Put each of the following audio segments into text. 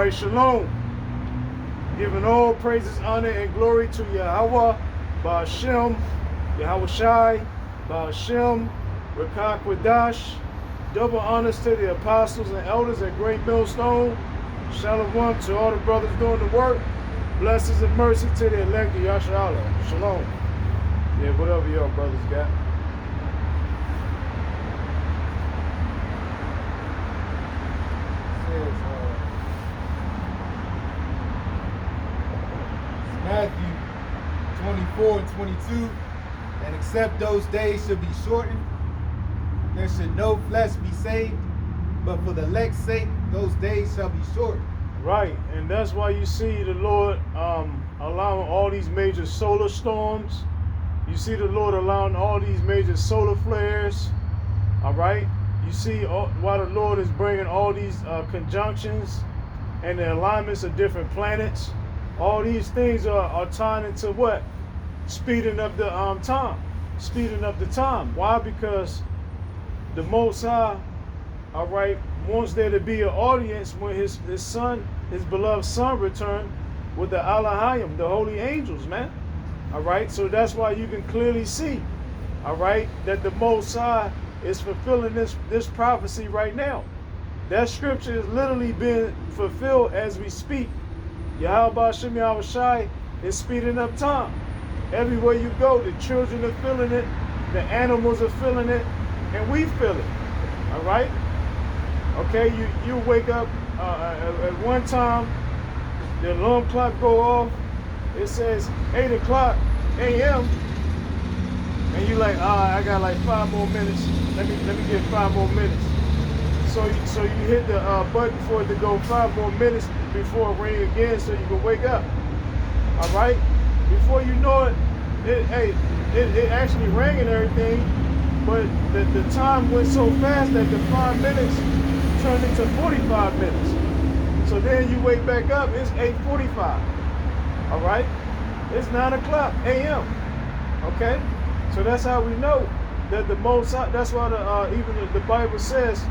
right, shalom. Giving all praises, honor, and glory to Yahweh, Ba'ashem, Yahweh Shai, Ba'ashem, Rakak Wadash. Double honors to the apostles and elders at Great Millstone. Shalom to all the brothers doing the work. Blessings and mercy to the elect of Yasharallah. Shalom. Yeah, whatever y'all brothers got. Matthew 24 and 22, and except those days should be shortened, there should no flesh be saved, but for the elect's sake, those days shall be shortened. Right, and that's why you see the Lord allowing all these major solar storms. You see the Lord allowing all these major solar flares. All right, you see why the Lord is bringing all these conjunctions and the alignments of different planets. All these things are tying into what? Speeding up the time. Speeding up the time. Why? Because the Most High, all right, wants there to be an audience when his son, his beloved son, return with the Alahayim, the holy angels, man. All right, so that's why you can clearly see, all right, that the Most High is fulfilling this prophecy right now. That scripture is literally being fulfilled as we speak. Yahweh Ba'ashem Yahweh Shai is speeding up time. Everywhere you go, the children are feeling it, the animals are feeling it, and we feel it. All right? Okay, you wake up at one time, the alarm clock go off, it says 8 o'clock a.m., and you like, I got like 5 more minutes. Let me get 5 more minutes. So you hit the button for it to go 5 more minutes before it ring again, so you can wake up. All right. Before you know it, it actually rang and everything, but the time went so fast that the 5 minutes turned into 45 minutes. So then you wake back up. It's 8:45. All right. It's 9 o'clock a.m. Okay. So that's how we know that the Most High. That's why even the Bible says,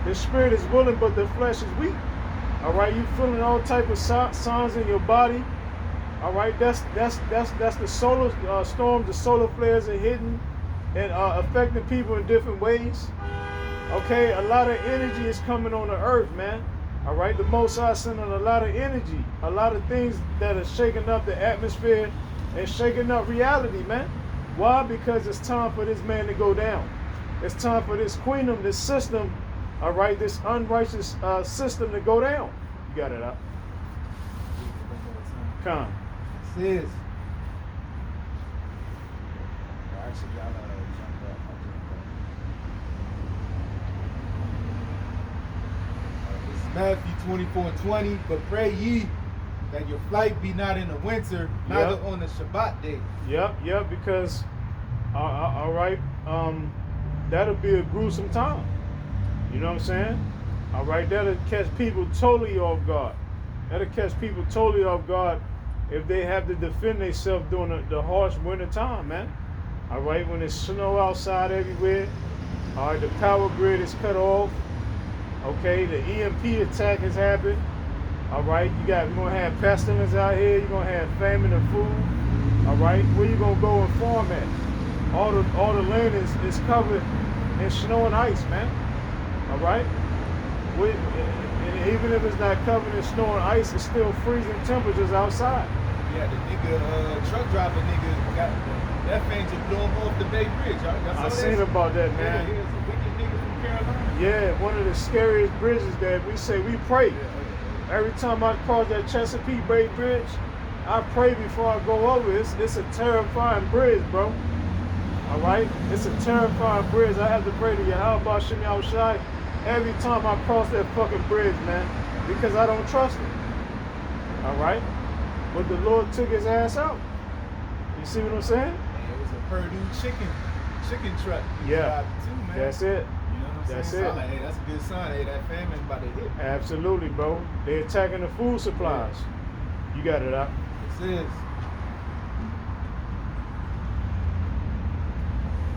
the spirit is willing, but the flesh is weak. All right, you feeling all type of signs in your body. All right, that's the solar storms, the solar flares are hitting and affecting people in different ways. Okay, a lot of energy is coming on the earth, man. All right, the Most High sending a lot of energy, a lot of things that are shaking up the atmosphere and shaking up reality, man. Why? Because it's time for this man to go down. It's time for this queendom, this system. All right, this unrighteous system to go down. You got it up. Come. It says, Matthew 24 and 20, but pray ye that your flight be not in the winter, neither on the Shabbat day. Yep, because, all right, that'll be a gruesome time. You know what I'm saying? All right, that'll catch people totally off guard. That'll catch people totally off guard if they have to defend themselves during the harsh winter time, man. All right, when there's snow outside everywhere. All right, the power grid is cut off. Okay, the EMP attack has happened. All right, you're gonna have pestilence out here. You're gonna have famine of food. All right, where you gonna go and farm at? All the land is covered in snow and ice, man. All right, and even if it's not covered in snow and ice, it's still freezing temperatures outside. Yeah, the nigga, truck driver nigga, got that thing just blew him off the Bay Bridge. I seen about that, man. Yeah, it's a wicked nigga from Carolina. Yeah, one of the scariest bridges that we say we pray. Every time I cross that Chesapeake Bay Bridge, I pray before I go over. It's a terrifying bridge, bro. All right, it's a terrifying bridge. I have to pray to Yahweh Ba'ashem Yahweh Shai every time I cross that fucking bridge, man, because I don't trust it. All right, but the Lord took his ass out. You see what I'm saying? It was a Purdue chicken truck. Yeah, too, man. That's it. You know what I'm That's saying? it. So I'm like, hey, that's a good sign. Hey, that famine about to hit. Absolutely, bro. They're attacking the food supplies. Yeah. You got it up. It says,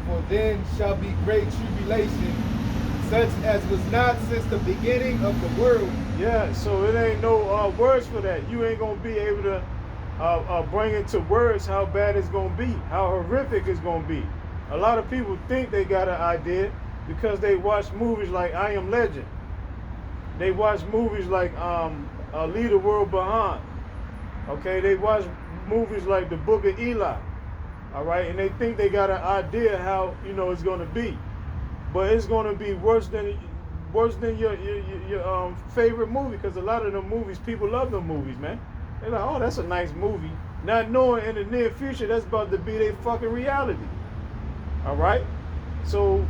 for then shall be great tribulation, such as was not since the beginning of the world, Yeah, so it ain't no words for that. You ain't gonna be able to bring into words how bad it's gonna be, how horrific it's gonna be. A lot of people think they got an idea because they watch movies like I Am Legend. They watch movies like Leave the World Behind. Okay, they watch movies like The Book of Eli. All right, and they think they got an idea how it's gonna be, but it's gonna be worse than your favorite movie, because a lot of them movies, people love them movies, man. They're like, oh, that's a nice movie, not knowing in the near future that's about to be their fucking reality. All right, so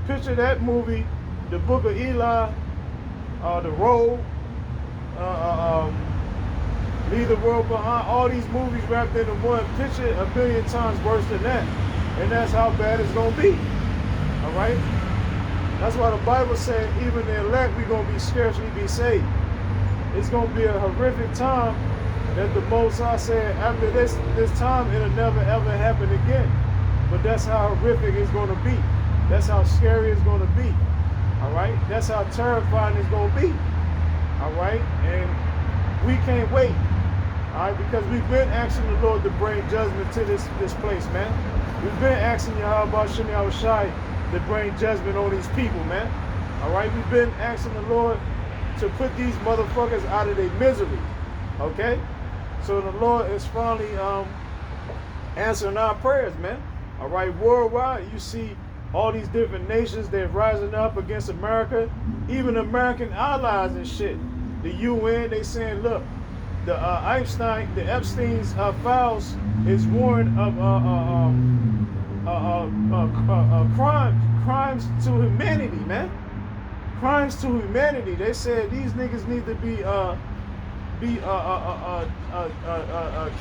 picture that movie, The Book of Eli, The Road, Leave the World Behind. All these movies wrapped into one. Picture a billion times worse than that, and that's how bad it's gonna be. All right. That's why the Bible said even the elect we're going to be scarcely be saved. It's going to be a horrific time that the Most High said after this time it'll never ever happen again. But that's how horrific it's going to be. That's how scary it's going to be. All right? That's how terrifying it's going to be. All right? And we can't wait. All right? Because we've been asking the Lord to bring judgment to this place, man. We've been asking Yahweh Shem Yahushai to bring judgment on these people, man. All right, we've been asking the Lord to put these motherfuckers out of their misery. Okay, so the Lord is finally answering our prayers, man. All right, worldwide, you see all these different nations, they're rising up against America, even American allies and shit. The UN, they saying, look, the Epstein's files is warning of crimes to humanity, man. Crimes to humanity. They said these niggas need to be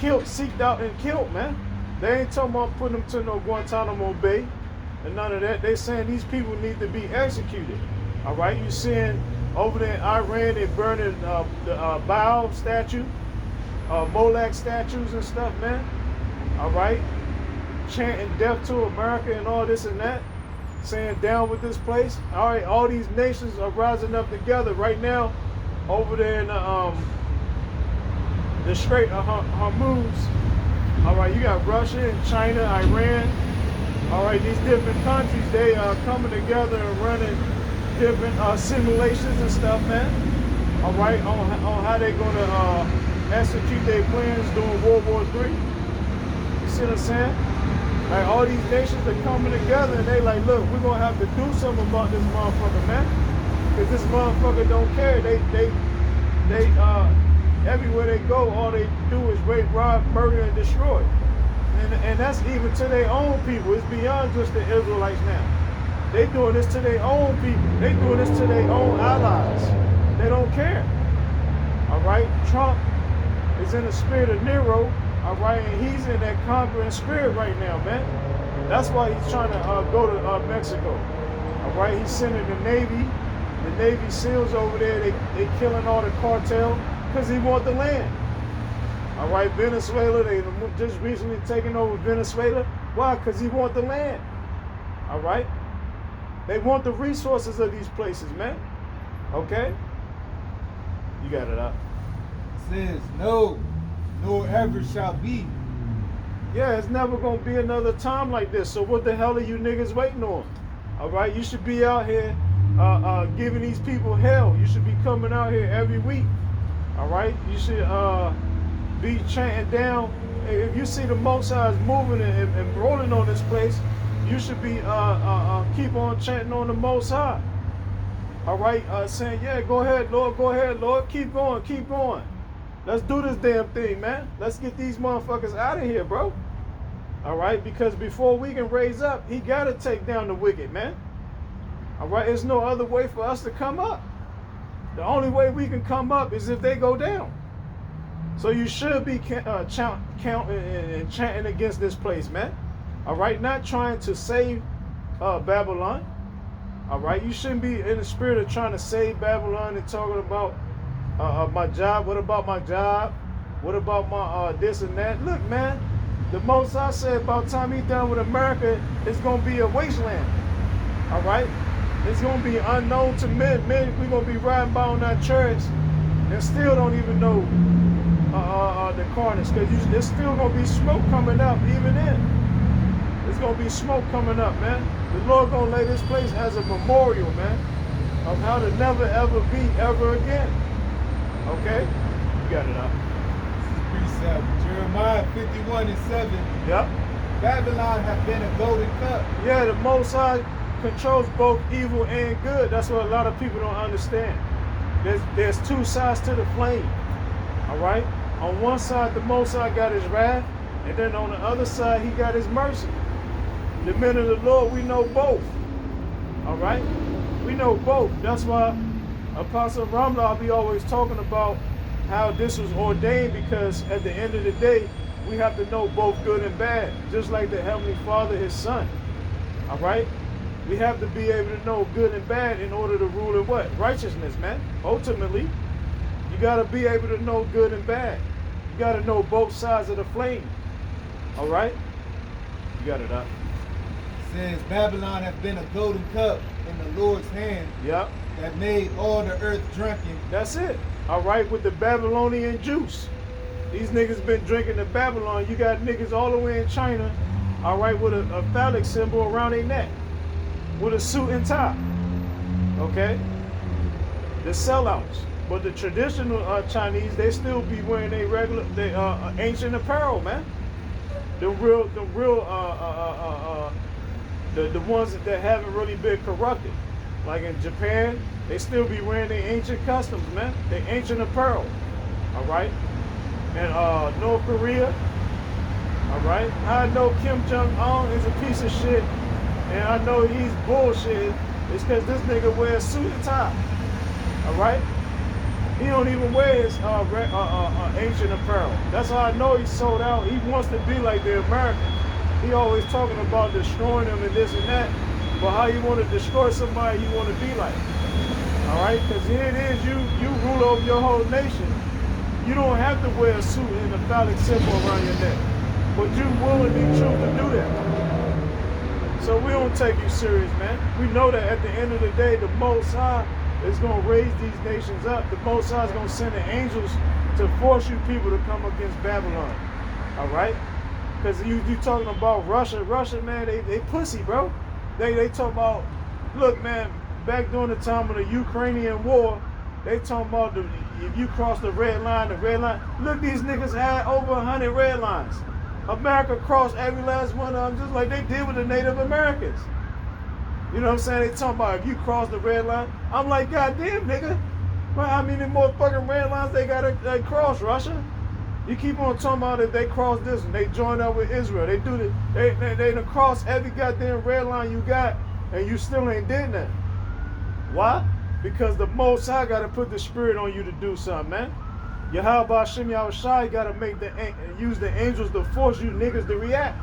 killed, seeked out and killed, man. They ain't talking about putting them to no Guantanamo Bay and none of that. They saying these people need to be executed. All right, you seeing over there in Iran they burning the Baal statue, Molech statues and stuff, man. All right. Chanting death to America and all this and that, saying down with this place. All right, all these nations are rising up together right now over there in the Strait of Hormuz. All right, you got Russia and China, Iran. All right, these different countries, they are coming together and running different simulations and stuff, man. All right, on how they're going to execute their plans during World War III. You see what I'm saying? Like, all these nations are coming together and they like, look, we're gonna have to do something about this motherfucker, man. Cause this motherfucker don't care. They everywhere they go, all they do is rape, rob, murder, and destroy. And that's even to their own people. It's beyond just the Israelites now. They doing this to their own people. They doing this to their own allies. They don't care. All right, Trump is in the spirit of Nero. All right, and he's in that conquering spirit right now, man. That's why he's trying to go to Mexico. All right, he's sending the Navy SEALs over there. They killing all the cartel because he want the land. All right, Venezuela, they just recently taken over Venezuela. Why? Because he want the land. All right, they want the resources of these places, man. Okay, you got it up. Says no. Nor ever shall be. Yeah, it's never gonna be another time like this. So what the hell are you niggas waiting on? All right, you should be out here giving these people hell. You should be coming out here every week. All right, you should be chanting down. If you see the Most High is moving and rolling on this place, you should be keep on chanting on the Most High. All right, saying, yeah, go ahead, Lord, keep going, keep going. Let's do this damn thing, man. Let's get these motherfuckers out of here, bro. All right, because before we can raise up, he got to take down the wicked, man. All right, there's no other way for us to come up. The only way we can come up is if they go down. So you should be counting and chanting against this place, man. All right, not trying to save Babylon. All right, you shouldn't be in the spirit of trying to save Babylon and talking about my job. What about my job? What about my this and that? Look, man, the Most High said about time he's done with America, it's going to be a wasteland. All right? It's going to be unknown to men. Men, we're going to be riding by on our chariots and still don't even know the carnage, because there's still gonna be smoke coming up even then. There's gonna be smoke coming up, man. The Lord gonna lay this place as a memorial, man, of how to never ever be ever again. Okay? You got it up. This is precept. Jeremiah 51:7. Yep. Babylon hath been a golden cup. Yeah, the Most High controls both evil and good. That's what a lot of people don't understand. There's two sides to the flame. All right? On one side, the Most High got his wrath, and then on the other side, he got his mercy. The men of the Lord, we know both. All right? We know both. That's why Apostle Ramlah be always talking about how this was ordained, because at the end of the day, we have to know both good and bad, just like the Heavenly Father, his Son. All right? We have to be able to know good and bad in order to rule in what? Righteousness, man. Ultimately, you got to be able to know good and bad. You got to know both sides of the flame. All right? You got it up. It says, Babylon hath been a golden cup in the Lord's hand. Yep. That made all the earth drunken. That's it. All right, with the Babylonian juice. These niggas been drinking the Babylon. You got niggas all the way in China, all right, with a phallic symbol around their neck, with a suit and tie. Okay? The sellouts. But the traditional Chinese, they still be wearing their regular, ancient apparel, man. The ones that haven't really been corrupted. Like in Japan, they still be wearing their ancient customs, man. Their ancient apparel. All right? And North Korea, all right? I know Kim Jong-un is a piece of shit, and I know he's bullshit. It's because this nigga wears suit and tie, all right? He don't even wear his ancient apparel. That's how I know he's sold out. He wants to be like the Americans. He always talking about destroying them and this and that, but how you want to destroy somebody you want to be like, all right? Because here it is, you rule over your whole nation. You don't have to wear a suit and a phallic symbol around your neck, but you willingly choose to do that. So we don't take you serious, man. We know that at the end of the day, the Most High is going to raise these nations up. The Most High is going to send the angels to force you people to come against Babylon, all right? Because you talking about Russia, man, they pussy, bro. They talk about, look, man, back during the time of the Ukrainian war, they talking about if you cross the red line, look, these niggas had over 100 red lines. America crossed every last one of them just like they did with the Native Americans. You know what I'm saying? They talking about if you cross the red line. I'm like, goddamn, nigga. Well, how many more fucking red lines they gotta cross, Russia? You keep on talking about if they cross this and they join up with Israel. They do the, they done cross every goddamn red line you got, and you still ain't did nothing. Why? Because the Most High got to put the spirit on you to do something, man. Yahweh Shem Yahushai got to use the angels to force you niggas to react.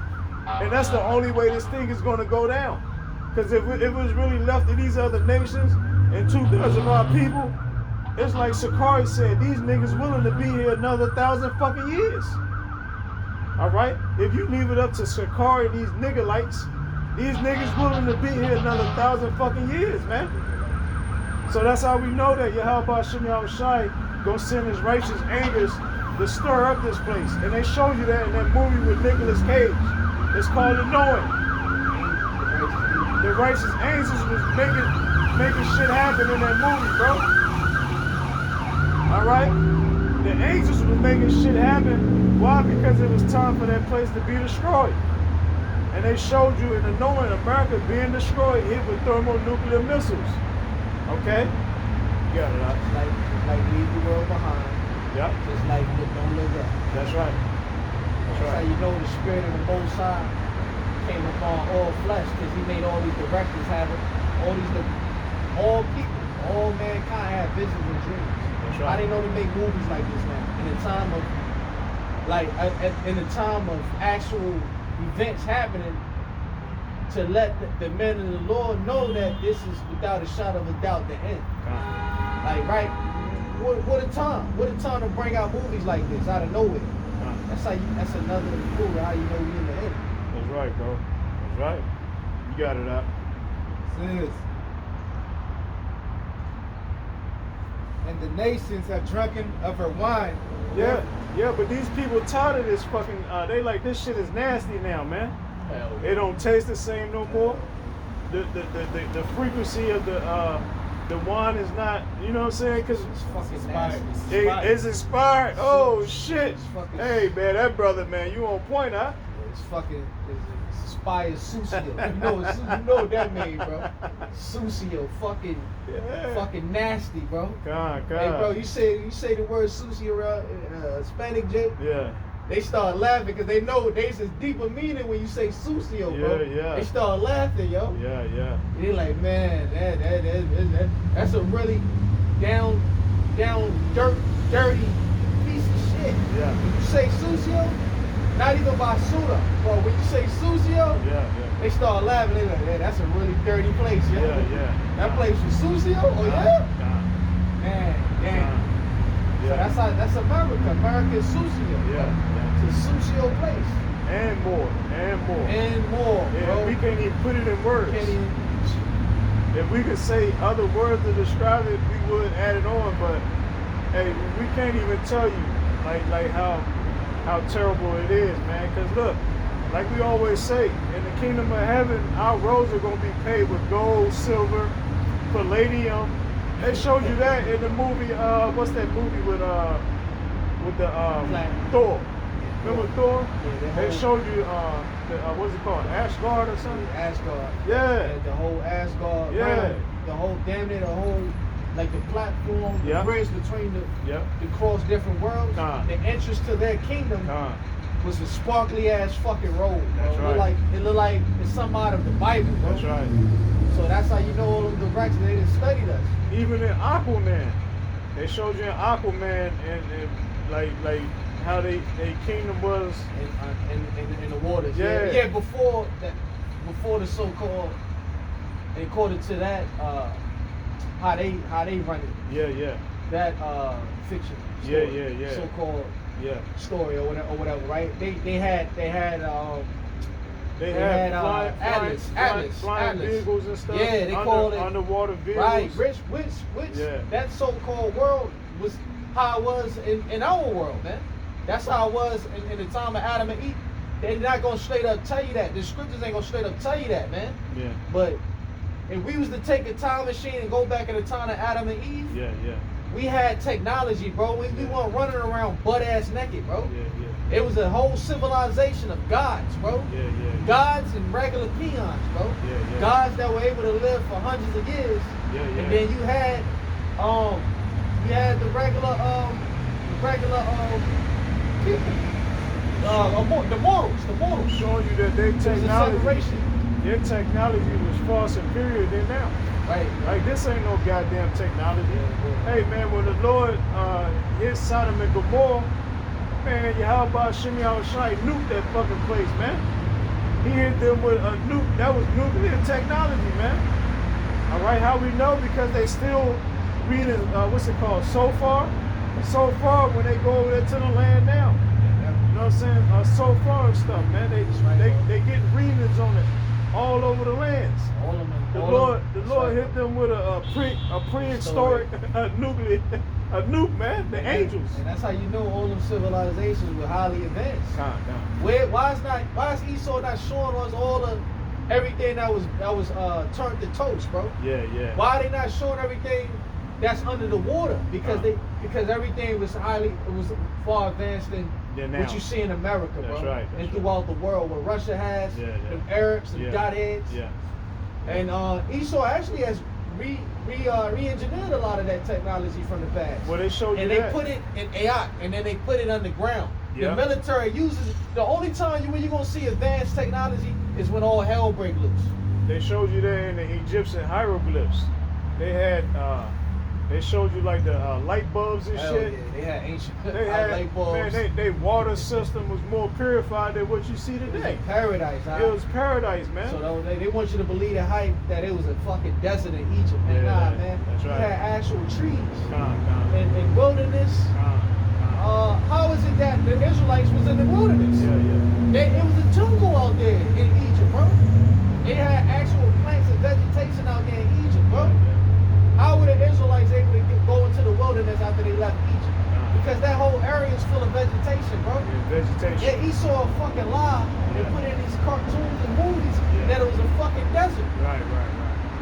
And that's the only way this thing is going to go down. Because if it was really left to these other nations and 2/3 of our people, it's like Sakari said, these niggas willing to be here another 1,000 fucking years. All right? If you leave it up to Sakari, these nigga-likes, these niggas willing to be here another 1,000 fucking years, man. So that's how we know that Yahweh Shem Yahushai gonna send his righteous angels to stir up this place. And they showed you that in that movie with Nicolas Cage. It's called The Knowing. The righteous angels was making shit happen in that movie, bro. All right? The angels was making shit happen. Why? Because it was time for that place to be destroyed. And they showed you in The Knowing, America being destroyed, hit with thermonuclear missiles. Okay? You got it, like leave the world behind. Yep. Just like don't live up. That's right. That's That's how right. you know the spirit of the Most High came upon all flesh, because he made all these directors have it, all people, all mankind have visions and dreams. That's right. How they know to make movies like this now? In the time of in the time of actual events happening, to let the men of the Lord know that this is without a shadow of a doubt the end. Like, right? What a time! What a time to bring out movies like this out of nowhere. That's another clue to how you know we in the end. That's right, bro. That's right. You got it up. Says, And the nations have drunken of her wine. Yeah, yeah, but these people tired of this fucking. They like this shit is nasty now, man. Hell It don't taste the same no more. The frequency of the wine is not. You know what I'm saying? Cause It's fucking Expired. nasty. it's expired. Oh shit! It's fucking- Hey man, that brother man, you on point, huh? It's fucking it's inspired Susio. You know what that means, bro. Susio, fucking Yeah. fucking nasty, bro. God. Hey, bro, you say the word sushi around Hispanic J, Yeah. they start laughing because they know there's this deeper meaning when you say susio, bro. Yeah. They start laughing, yo. Yeah. They like, man, that's a really down, dirty piece of shit. Yeah. When you say susio, not even basura, but when you say susio, Yeah. they start laughing. They like, man, that's a really dirty place, yo. Yeah. That place was susio? Oh yeah? Man, damn. So Yeah. that's America. America is susio. Yeah. It's a susio place. And more. And more, Yeah, bro. we can't even put it in words. Can't even- If we could say other words to describe it, we would add it on. But hey, we can't even tell you like how terrible it is, man. Cause look, like we always say, in the kingdom of heaven, our roads are gonna be paved with gold, silver, palladium. They showed you that in the movie. What's that movie with the Platinum. Thor? Remember Thor? Yeah, They whole- showed you what's it called? Asgard or something? Asgard. Yeah. The whole Asgard. Yeah. realm, the whole damn near the whole like the platform, Yeah. the bridge between Yep. the cross different worlds. Con. The entrance to their kingdom Con. was a sparkly ass fucking road. Bro. That's right. It looked like it's something out of the Bible, bro. That's right. So that's how you know all of the directions. They didn't studied us. Even in Aquaman, they showed you in Aquaman and like how they kingdom was. In the waters. Yeah. Yeah, before the so-called, according to that, how they run it. Yeah. That fiction. Yeah, Story, yeah. So-called Yeah. story or whatever, right? They had They had, flying Atlas. vehicles and stuff. Yeah, they called it underwater vehicles. right. Which Yeah. that so-called world was how it was in our world, man. That's how it was in the time of Adam and Eve. They're not gonna straight up tell you that. The scriptures ain't gonna straight up tell you that, man. Yeah. But if we was to take a time machine and go back in the time of Adam and Eve, Yeah. we had technology, bro. We weren't running around butt ass naked, bro. Yeah. It was a whole civilization of gods, bro. Yeah. Gods and regular peons, bro. Yeah. Gods that were able to live for hundreds of years. Yeah. And then you had the regular people. The mortals. Showing you that their It was a technology, separation. their technology was far superior than now. Right. Like this ain't no goddamn technology. Yeah. Hey man, when the Lord hit Sodom and Gomorrah, man, Yahweh Shimei Shai nuked that fucking place, man. He hit them with a nuke. That was nuclear technology, man. All right, how we know? Because they still reading what's it called? So far when they go over there to the land now. You know what I'm saying? So far and stuff, man. They get readings on it all over the lands. All of them. The all Lord, of them. the That's Lord right, hit them with a prehistoric nuclear, a nuke, man. The angels. And that's how you know all them civilizations were highly advanced. Calm down. Why is Esau not showing us all the everything that was turned to toast, bro? Yeah. Why are they not showing everything that's under the water? Because everything was far advanced than now. what you see in America, That's bro. right, that's And right. throughout the world, what Russia has, Yeah. the Arabs, the Godheads. Yeah. And Esau actually has re-engineered a lot of that technology from the past. Well, they showed you And they that. put it in AI, and then they put it underground. Yeah. The military uses it. The only time when you're going to see advanced technology is when all hell break loose. They showed you that in the Egyptian hieroglyphs. They had, they showed you like the light bulbs and Hell shit. yeah, they had ancient They had, light bulbs. man, they water system was more purified than what you see it was today. a paradise. Huh? It was paradise, man. So they want you to believe the hype that it was a fucking desert in Egypt. Man, Yeah, nah, man. that's right. You had actual trees Calm. and wilderness. Calm. How is it that the Israelites was in the wilderness? Yeah. It was a jungle out there in Egypt, bro. They had actual plants and vegetation out there in Egypt, bro. How were the Israelites able to go into the wilderness was full of vegetation, bro. Yeah, vegetation. Yeah, Esau fucking lied and Yeah. put in these cartoons and movies Yeah. that it was a fucking desert. Right.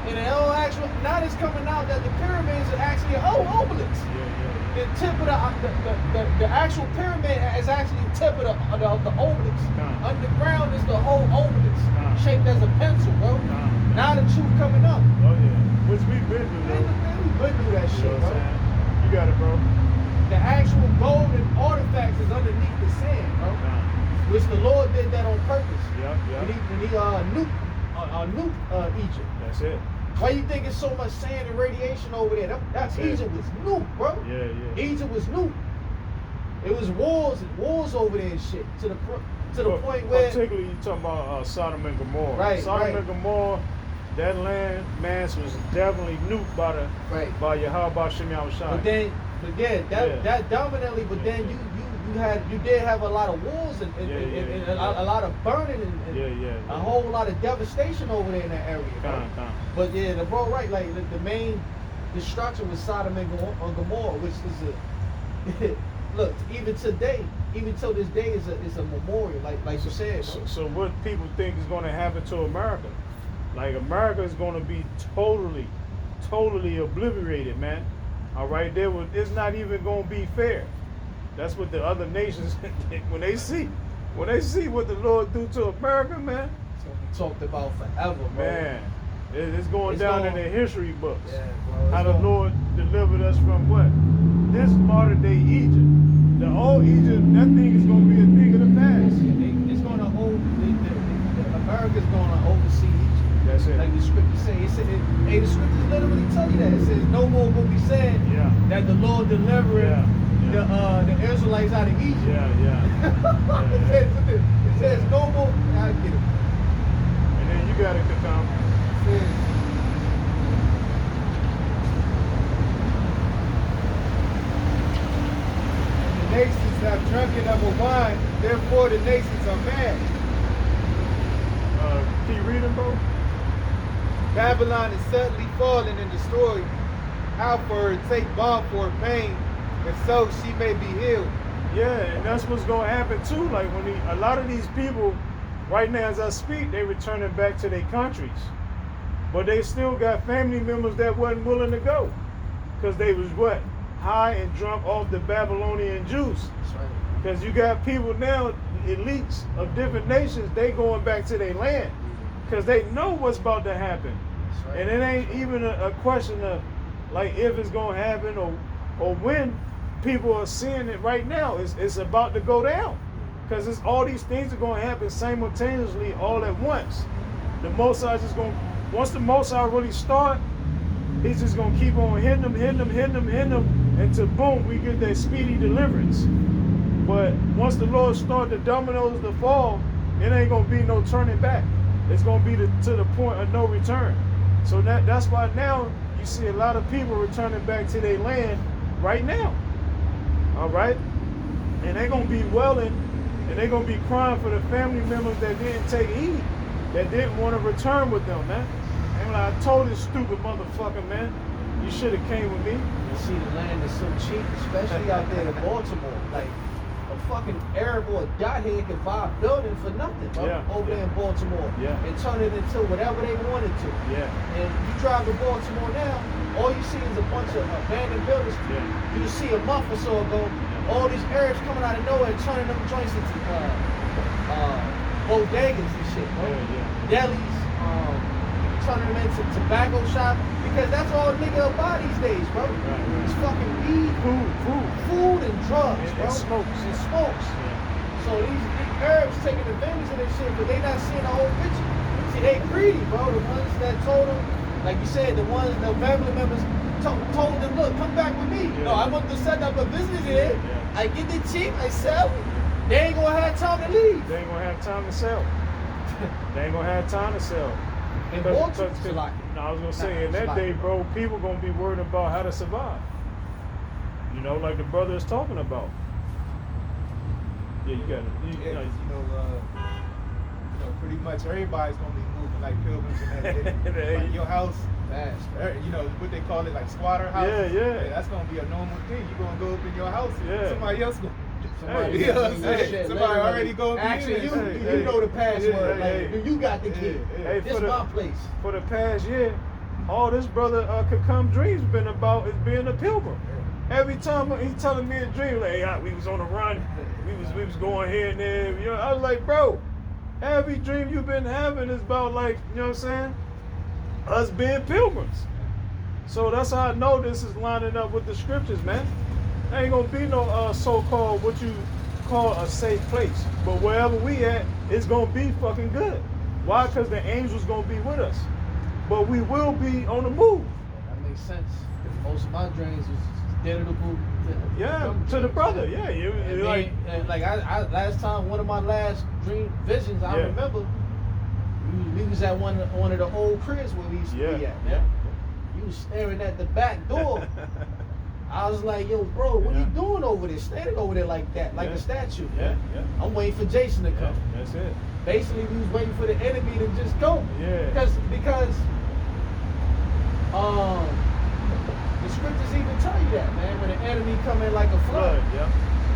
And the whole actual, now it's coming out that the pyramids are actually an obelisk. Yeah. The tip of the actual pyramid is actually the tip of the obelisk. Underground is the whole obelisk, shaped as a pencil, bro. Now the truth coming up. Oh yeah. Which we've been through, Man, though. we been through that You shit, know what I'm bro. saying? You got it, bro. The actual golden artifacts is underneath the sand, bro. Which the Lord did that on purpose. Yep. When he nuked Egypt. That's it. Why you think it's so much sand and radiation over there? That's Yeah. Egypt was nuked, bro. Yeah. Egypt was nuked. It was wars over there and shit to the point where Particularly, you talking about Sodom and Gomorrah. Right, Sodom right. and Gomorrah, that land mass was definitely nuked by Yahweh Shem Yahushua. but that dominantly. But then you did have a lot of wars and a lot of burning and a whole lot of devastation over there in that area. Bro. But yeah, the bro right, like the main destruction was Sodom and Gomorrah, which is a look, even till this day is a memorial, like you said. So what people think is going to happen to America? Like America is going to be totally obliterated, man. All right, it's not even going to be fair. That's what the other nations when they see what the Lord do to America, man. So we talked about forever, bro. Man, it's going It's down going- in the history books. Yeah, bro. How the Lord delivered us from what? This modern day Egypt. The old Egypt, that thing is going to be a thing of the past. It's going to America's going to oversee Egypt. That's it. Like the scriptures say, the scriptures literally tell you that. It says no more will be said Yeah. that the Lord delivered the Israelites out of Egypt. Yeah. It says no more. I get it. And then you got to come. It says, The nations have drunken of a wine, therefore the nations are mad. Can you read them, bro? Babylon is suddenly fallen and destroyed. Out for her, take balm for her pain, and so she may be healed. Yeah, and that's what's going to happen too. Like when a lot of these people, right now as I speak, they returning back to their countries, but they still got family members that wasn't willing to go, because they was what? High and drunk off the Babylonian juice. that's right. Because you got people now, elites of different nations, they going back to their land, because they know what's about to happen. That's right. And it ain't even a question of like if it's gonna happen or when. People are seeing it right now. It's about to go down, because it's all these things are going to happen simultaneously all at once. The Most High just going, once the Most High really start, he's just going to keep on hitting them until boom, we get that speedy deliverance. But once the Lord start the dominoes to fall, it ain't going to be no turning back. It's going to be to the point of no return. So that's why now you see a lot of people returning back to their land right now. All right? And they're going to be wailing, and they're going to be crying for the family members that didn't take heed, that didn't want to return with them, man. And like, I told this stupid motherfucker, man, you should have came with me. You see, the land is so cheap, especially out there in Baltimore. Like, a fucking Arab or a dothead could buy a building for nothing, bro, Yeah, over there in Baltimore. Yeah. And turn it into whatever they wanted to. Yeah. And you drive to Baltimore now, all you see is a bunch of abandoned buildings. Yeah. You see a month or so ago, all these Arabs coming out of nowhere and turning them joints into bodegas and shit, bro. Yeah. Delis, turning them into tobacco shop, because that's all nigga buy these days, bro. Right. It's fucking weed, food and drugs, And bro. smokes. And smokes. So these Arabs taking advantage of this shit, but they not seeing the whole picture. See, they greedy, bro. The ones that told them, like you said, the family members told them, look, come back with me. Yeah. No, I want to set up a business here. Yeah. I get it cheap, I sell. They ain't gonna have time to leave. They ain't going to have time to sell. They ain't going to have time to sell. And Cause- Baltimore, cause- Salaki. No, I was gonna say, in that Salaki. day, bro, people gonna be worried about how to survive. You know, like the brother is talking about. Yeah, you got it. Yeah, pretty much everybody's gonna be moving like pilgrims in that day. Like your house, Fast, bro. what they call it, like squatter house. Yeah. That's gonna be a normal thing. You're gonna go up in your house, and Yeah. somebody else gonna Somebody, You know what I'm you saying? shit, Somebody literally. already gonna be Actually, in you, it. you know the password. Hey, like, you got the key. Hey, This for the- my place. For the past year, all this brother could come dreams been about is being a pilgrim. Every time he telling me a dream, like, hey, we was on a run, we was going here and there. You know, I was like, bro, every dream you've been having is about, like, you know what I'm saying, us being pilgrims. So that's how I know this is lining up with the scriptures, man. There ain't gonna be no so-called what you call a safe place, but wherever we at, it's gonna be fucking good. Why? Because the angels gonna be with us, but we will be on the move. That makes sense. Most of my dreams was identical. Yeah, to the brother. Yeah, you And like. and like I last time, one of my last dream visions, I Yeah. remember we was at one of the old cribs where we used to be Yeah, at, man. You was staring at the back door. I was like, yo, bro, what Yeah. you doing over there? Standing over there like that, like Yeah. a statue. Yeah, man. yeah. I'm waiting for Jason to Yeah, come. that's it. Basically, we was waiting for the enemy to just go. Yeah. Because the scriptures even tell you that, man, when the enemy come in like a flood. Yeah.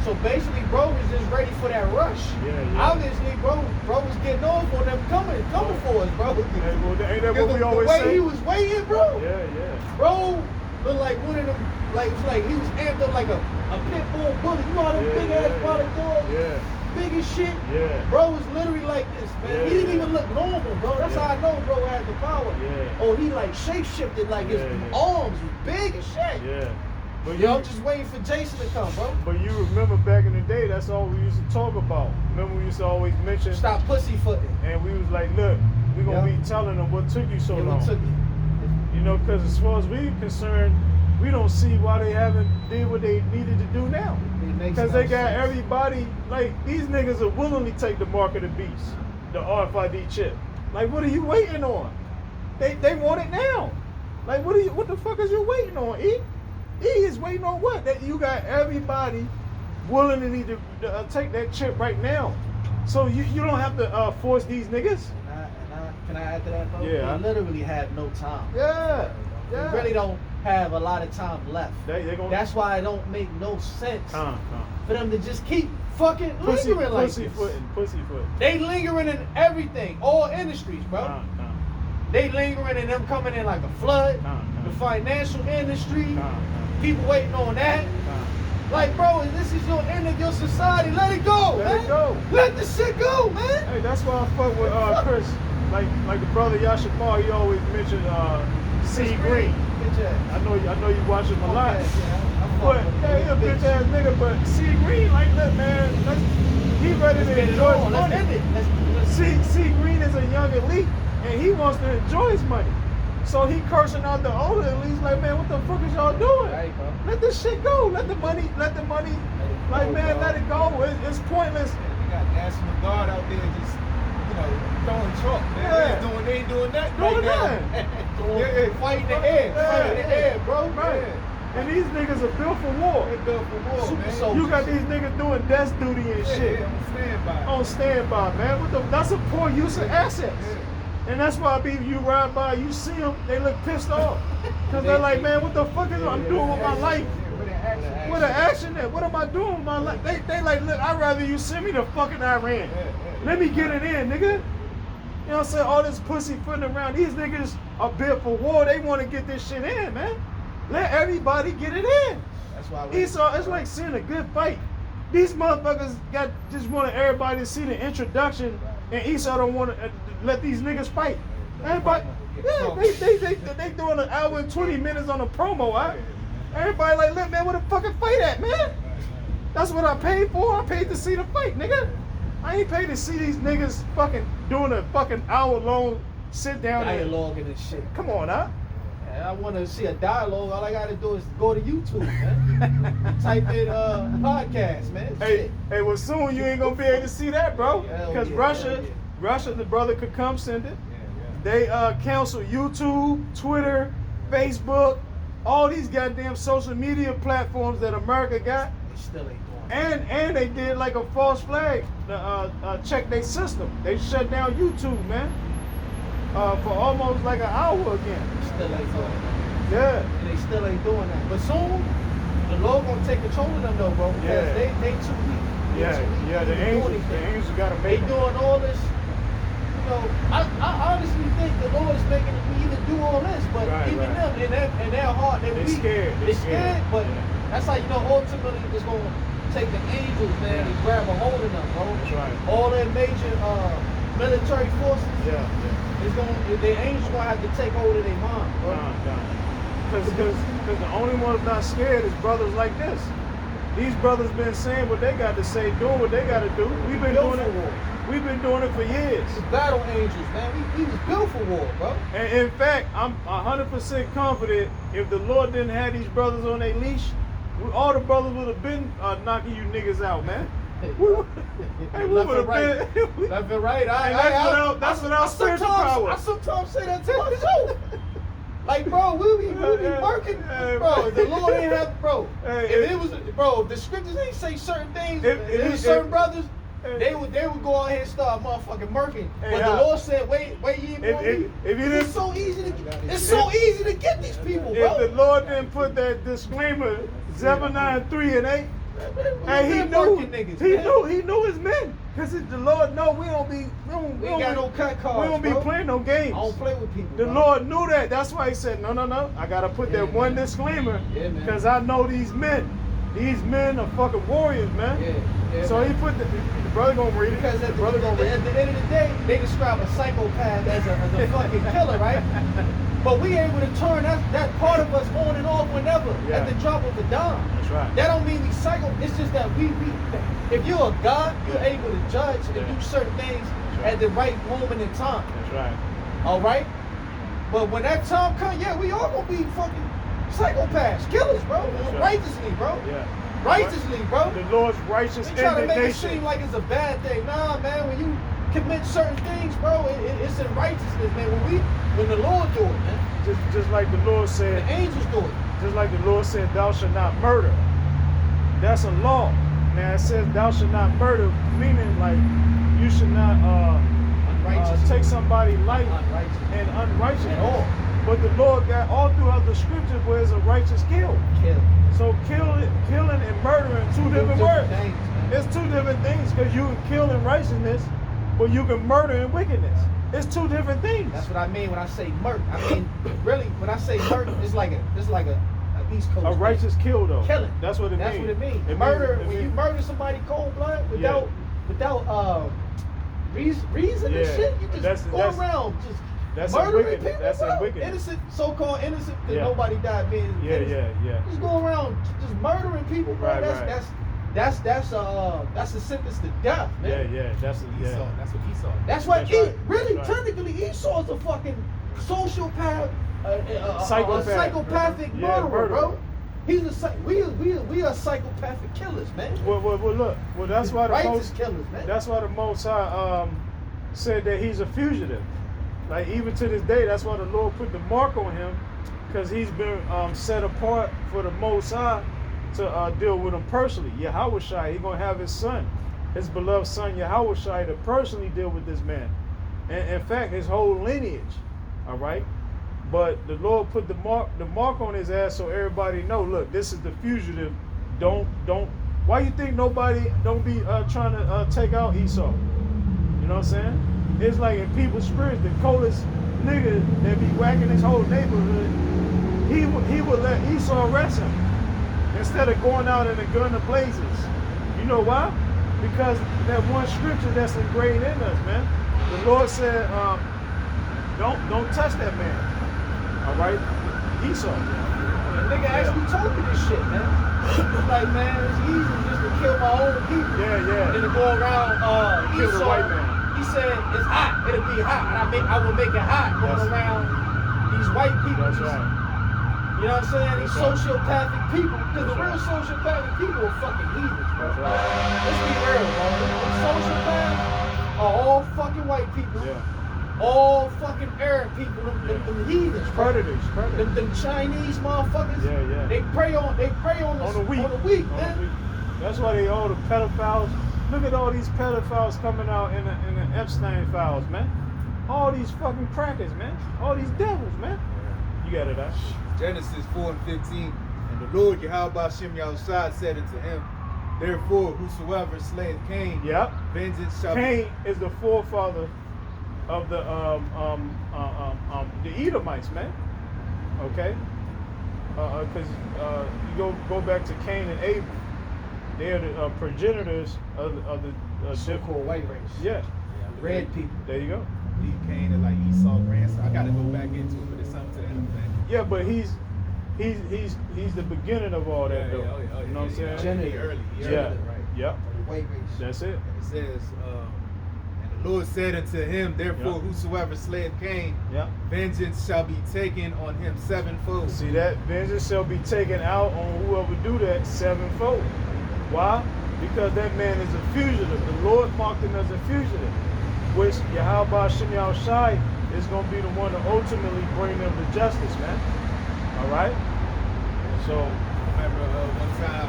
So basically, bro was just ready for that rush. Yeah, yeah. Obviously, bro was getting off on them coming for us, bro. Hey, well, ain't that Because what we the always way say? he was waiting, bro. Yeah, yeah. Bro looked like one of them, like it was like he was amped up like a pit bull bully. You know how them Yeah, big ass yeah, product dogs? Yeah, Big as shit. yeah. Bro was literally like this, man. Yeah, He didn't yeah. even look normal, bro. That's Yeah. how I know bro had the power. Yeah. Oh, he like shape shifted, like his Yeah, yeah. arms was big as shit. Yeah. But Yo, I'm just waiting for Jason to come, bro. But you remember back in the day, that's all we used to talk about. Remember we used to always mention, Stop pussyfooting. and we was like, look, we gonna Yeah. be telling them what took you so It long. took you. You know, because as far as we're concerned, we don't see why they haven't did what they needed to do now. It makes Because no they got sense. everybody, like, these niggas will willingly take the mark of the beast, the RFID chip. Like, what are you waiting on? They want it now. Like, what the fuck is you waiting on, E? E is waiting on what? That you got everybody willingly to take that chip right now. So you don't have to force these niggas. Can I add to that, bro? Yeah. They literally have no time. Yeah. Yeah. They really don't have a lot of time left. They gonna That's why it don't make no sense Come. for them to just keep fucking lingering like this. Pussyfoot. They lingering in everything, all industries, bro. Come. They lingering in them coming in like a flood. Come. The financial industry, Come. people waiting on that. Like, bro, if this is your end of your society, let it go, Let man. it go. Let the shit go, man. Hey, that's why I fuck with Chris. Like the brother Yashapar, he always mentioned C Green. Bitch ass. I know you watch him a lot. Okay, yeah, I'm But fucking with yeah, he a you, bitch ass nigga. But C Green, like, look, man, he ready Let's to get it enjoy his on. Let's money. end it. Let's C Green is a young elite, and he wants to enjoy his money. So he cursing out the older elites, like, man, what the fuck is y'all doing? Right, bro. Let this shit go. Let the money. Like, go, man, bro. let it go. It's pointless. You got National Guard out there just, throwing chalk. Yeah. They ain't doing that Doing right nothing. now. Yeah, fighting the air. Fighting the air, bro. Right. And these niggas are built for war. They built for war, Super man. soldiers. You got these niggas doing desk duty and shit Yeah, on standby. on standby, man. That's a poor use of assets. Yeah. And that's why you ride by, you see them, they look pissed off. Because they're like, man, what the fuck is I'm doing with my life? Where the action? What the action at? What am I doing with my life? They like, look, I'd rather you send me to fucking Iran. Let me get it in, nigga. You know what I'm saying? All this pussy footing around. These niggas are built for war. They want to get this shit in, man. Let everybody get it in. That's why Esau, it's like seeing a good fight. These motherfuckers just wanted everybody to see the introduction, and Esau don't want to let these niggas fight. Everybody, yeah, they doing an hour and 20 minutes on a promo, huh? Everybody like, look, man, where the fucking fight at, man? That's what I paid for. I paid to see the fight, nigga. I ain't paid to see these niggas fucking doing a fucking hour-long sit down. dialoguing and shit. Come on, huh? I want to see a dialogue. All I got to do is go to YouTube, man. Type in podcast, man. Hey, well, soon you ain't gonna be able to see that, bro. Hell Because yeah, Russia, hell yeah. Russia, the brother could come send it. They cancel YouTube, Twitter, Facebook, all these goddamn social media platforms that America got, They still ain't doing it. and they did like a false flag to check their system. They shut down YouTube, man, for almost like an hour again. They still ain't doing it. Yeah. And they still ain't doing that. But soon, the Lord gonna take control of them though, bro, because Yeah. they too weak. They Yeah, too weak yeah. to The even do angels anything. gotta They make. doing all this. You know, I honestly think the Lord is making me even do all this, but Right, even right. them in their heart, they're They weak. scared, they They scared, scared. but Yeah. that's how you know ultimately it's gonna take the angels, man, and grab a hold of them, bro. That's right. All their major military forces. Yeah, yeah. It's gonna, the angels gonna have to take hold of their mind, bro. Because the only ones not scared is brothers like this. These brothers been saying what they got to say, doing what they got to do. We've been Built doing for it. war. We've been doing it for years. The battle angels, man. We was built for war, bro. And in fact, I'm 100% confident if the Lord didn't have these brothers on their leash, all the brothers would have been knocking you niggas out, man. We would Left and have right. been. Left and right. That's without spiritual power. I sometimes say that to myself. Like, bro, we be working, Hey, bro. If the Lord ain't have, bro. Hey, If it was, bro, if the scriptures ain't say certain things, If certain brothers, hey. they would go out here and start motherfucking murking. Hey, But the how? Lord said, wait ye If- for me. if you didn't- It's so easy to, it's so easy to get these people, bro. If the Lord didn't put that disclaimer, Zephaniah 3 and 8, and he knew his men. Because the Lord know we don't be We ain't got no cut cards, we don't be bro. playing no games. I don't play with people. The bro. Lord knew that. That's why he said, no. I gotta put Yeah, that one man. disclaimer. Yeah, man. Because I know these men. These men are fucking warriors, man. Yeah, So man. he put the brother gonna read it. Because the at brother gonna read the end of the day, they describe a psychopath as a fucking killer, right? But we able to turn that part of us on and off whenever Yeah. at the drop of a dime. That's right. That don't mean we psycho. It's just that we if you're a God, you're able to judge and Yeah. do certain things right. at the right moment in time. That's right. All right. But when that time comes, yeah, we all gonna be fucking psychopaths, killers, bro. That's right. Righteously, bro. Yeah. Righteously, bro. The Lord's righteous They try to make it indignation. seem like it's a bad thing. Nah, man, when you commit certain things, bro, it's in righteousness, man. When the Lord do it, man. Just like the Lord The said, angels do it. just like the Lord said, thou shalt not murder. That's a law. Now it says thou shalt not murder, meaning like you should not Unrighteous. take somebody's life Unrighteous. and unrighteous. At all. But the Lord got all throughout the scriptures where it's a righteous kill. Kill. So killing and murdering, two different words. things, man. It's two different things because you can kill in righteousness, but you can murder in wickedness. It's two different things. That's what I mean when I say murder. I mean, really, when I say murder, it's like a East Coast A thing. righteous kill, though. Killing. That's what it That's means. what it means. It Murder, means- when you murder somebody cold blood without reason and Yeah. shit, you just That's- go that's- around just that's in murdering wickedness. people, That's in bro. wickedness. Innocent, so-called innocent, because Yeah. nobody died being Yeah, innocent. yeah. Just go around just murdering people, bro. Right, that's right. that's a sentence to death, man. Yeah. That's Esau. That's what Esau. That's what That's right. really That's right. technically Esau's a fucking sociopath, a Psychopath. psychopathic Yeah, murderer, bro. murderer. He's we are psychopathic killers, man. Well, look. Well, that's why the Righteous most. killers, man. That's why the Most High said that he's a fugitive. Like even to this day, that's why the Lord put the mark on him, because he's been set apart for the Most High to deal with him personally. Yahushua, he's gonna have his son, his beloved son Yahushua, to personally deal with this man, and in fact, his whole lineage. All right. But the Lord put the mark on his ass so everybody know. Look, this is the fugitive. Don't. Why you think nobody don't be trying to take out Esau? You know what I'm saying? It's like in people's spirits, the coldest nigga that be whacking his whole neighborhood, he would let Esau arrest him instead of going out in a gun of blazes. You know why? Because that one scripture that's ingrained in us, man. The Lord said, don't touch that man. All right, Esau. The nigga actually told me this shit, man. It's like, man, it's easy just to kill my own people. Yeah. Than to go around Kill the Esau. white man. He said it's hot. It'll be hot, and I will make it hot going That's- around these white people. That's right. You know what I'm saying? These That's right. sociopathic people, because the That's real right. sociopathic people are fucking heathens, bro. That's right. Let's be real, bro. The sociopaths are all fucking white people. Yeah. All fucking Arab people, them heathens, bro. Predators. Them Chinese motherfuckers. Yeah. They prey on the weak, man. That's why they all the pedophiles. Look at all these pedophiles coming out in the Epstein files, man. All these fucking crackers, man. All these devils, man. You got it, huh? Genesis 4:15. And the Lord Yahweh Shem Yahushua said unto him, therefore whosoever slayeth Cain, Yep. vengeance shall be. Cain is the forefather of the Edomites, man. Okay, because you go back to Cain and Abel. They are the progenitors of the So-called white race. Yeah, Red people. there you go. He Cain and like Esau grandson. I gotta go back into it, but it's something to that effect. Yeah, but he's the beginning of all that, though. You know what I'm saying? Genetic. Early, Yeah. right. Yep. The white race. That's it. And it says, and the Lord said unto him, therefore Yeah. whosoever slayeth Cain, Yep. vengeance shall be taken on him sevenfold. See that? Vengeance shall be taken out on whoever do that sevenfold. Why? Because that man is a fugitive. The Lord marked him as a fugitive, which Yahweh Shem Yahushai is going to be the one to ultimately bring them to justice, man. All right? So, I remember one time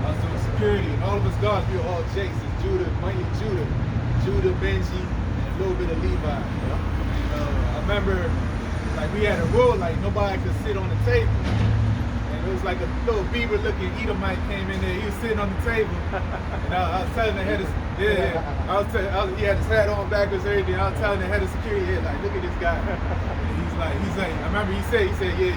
I was doing security, and all of us guards, we were all Jakes. It's Judah, mainly Judah, Benji, and a little bit of Levi. And I remember, like, we had a rule, like, nobody could sit on the table. And it was like a little beaver-looking Edomite came in there. He was sitting on the table, and I was telling the head of, he had his hat on backwards, everything. I was telling the head of security, like, look at this guy. And he's like, I remember he said, yeah,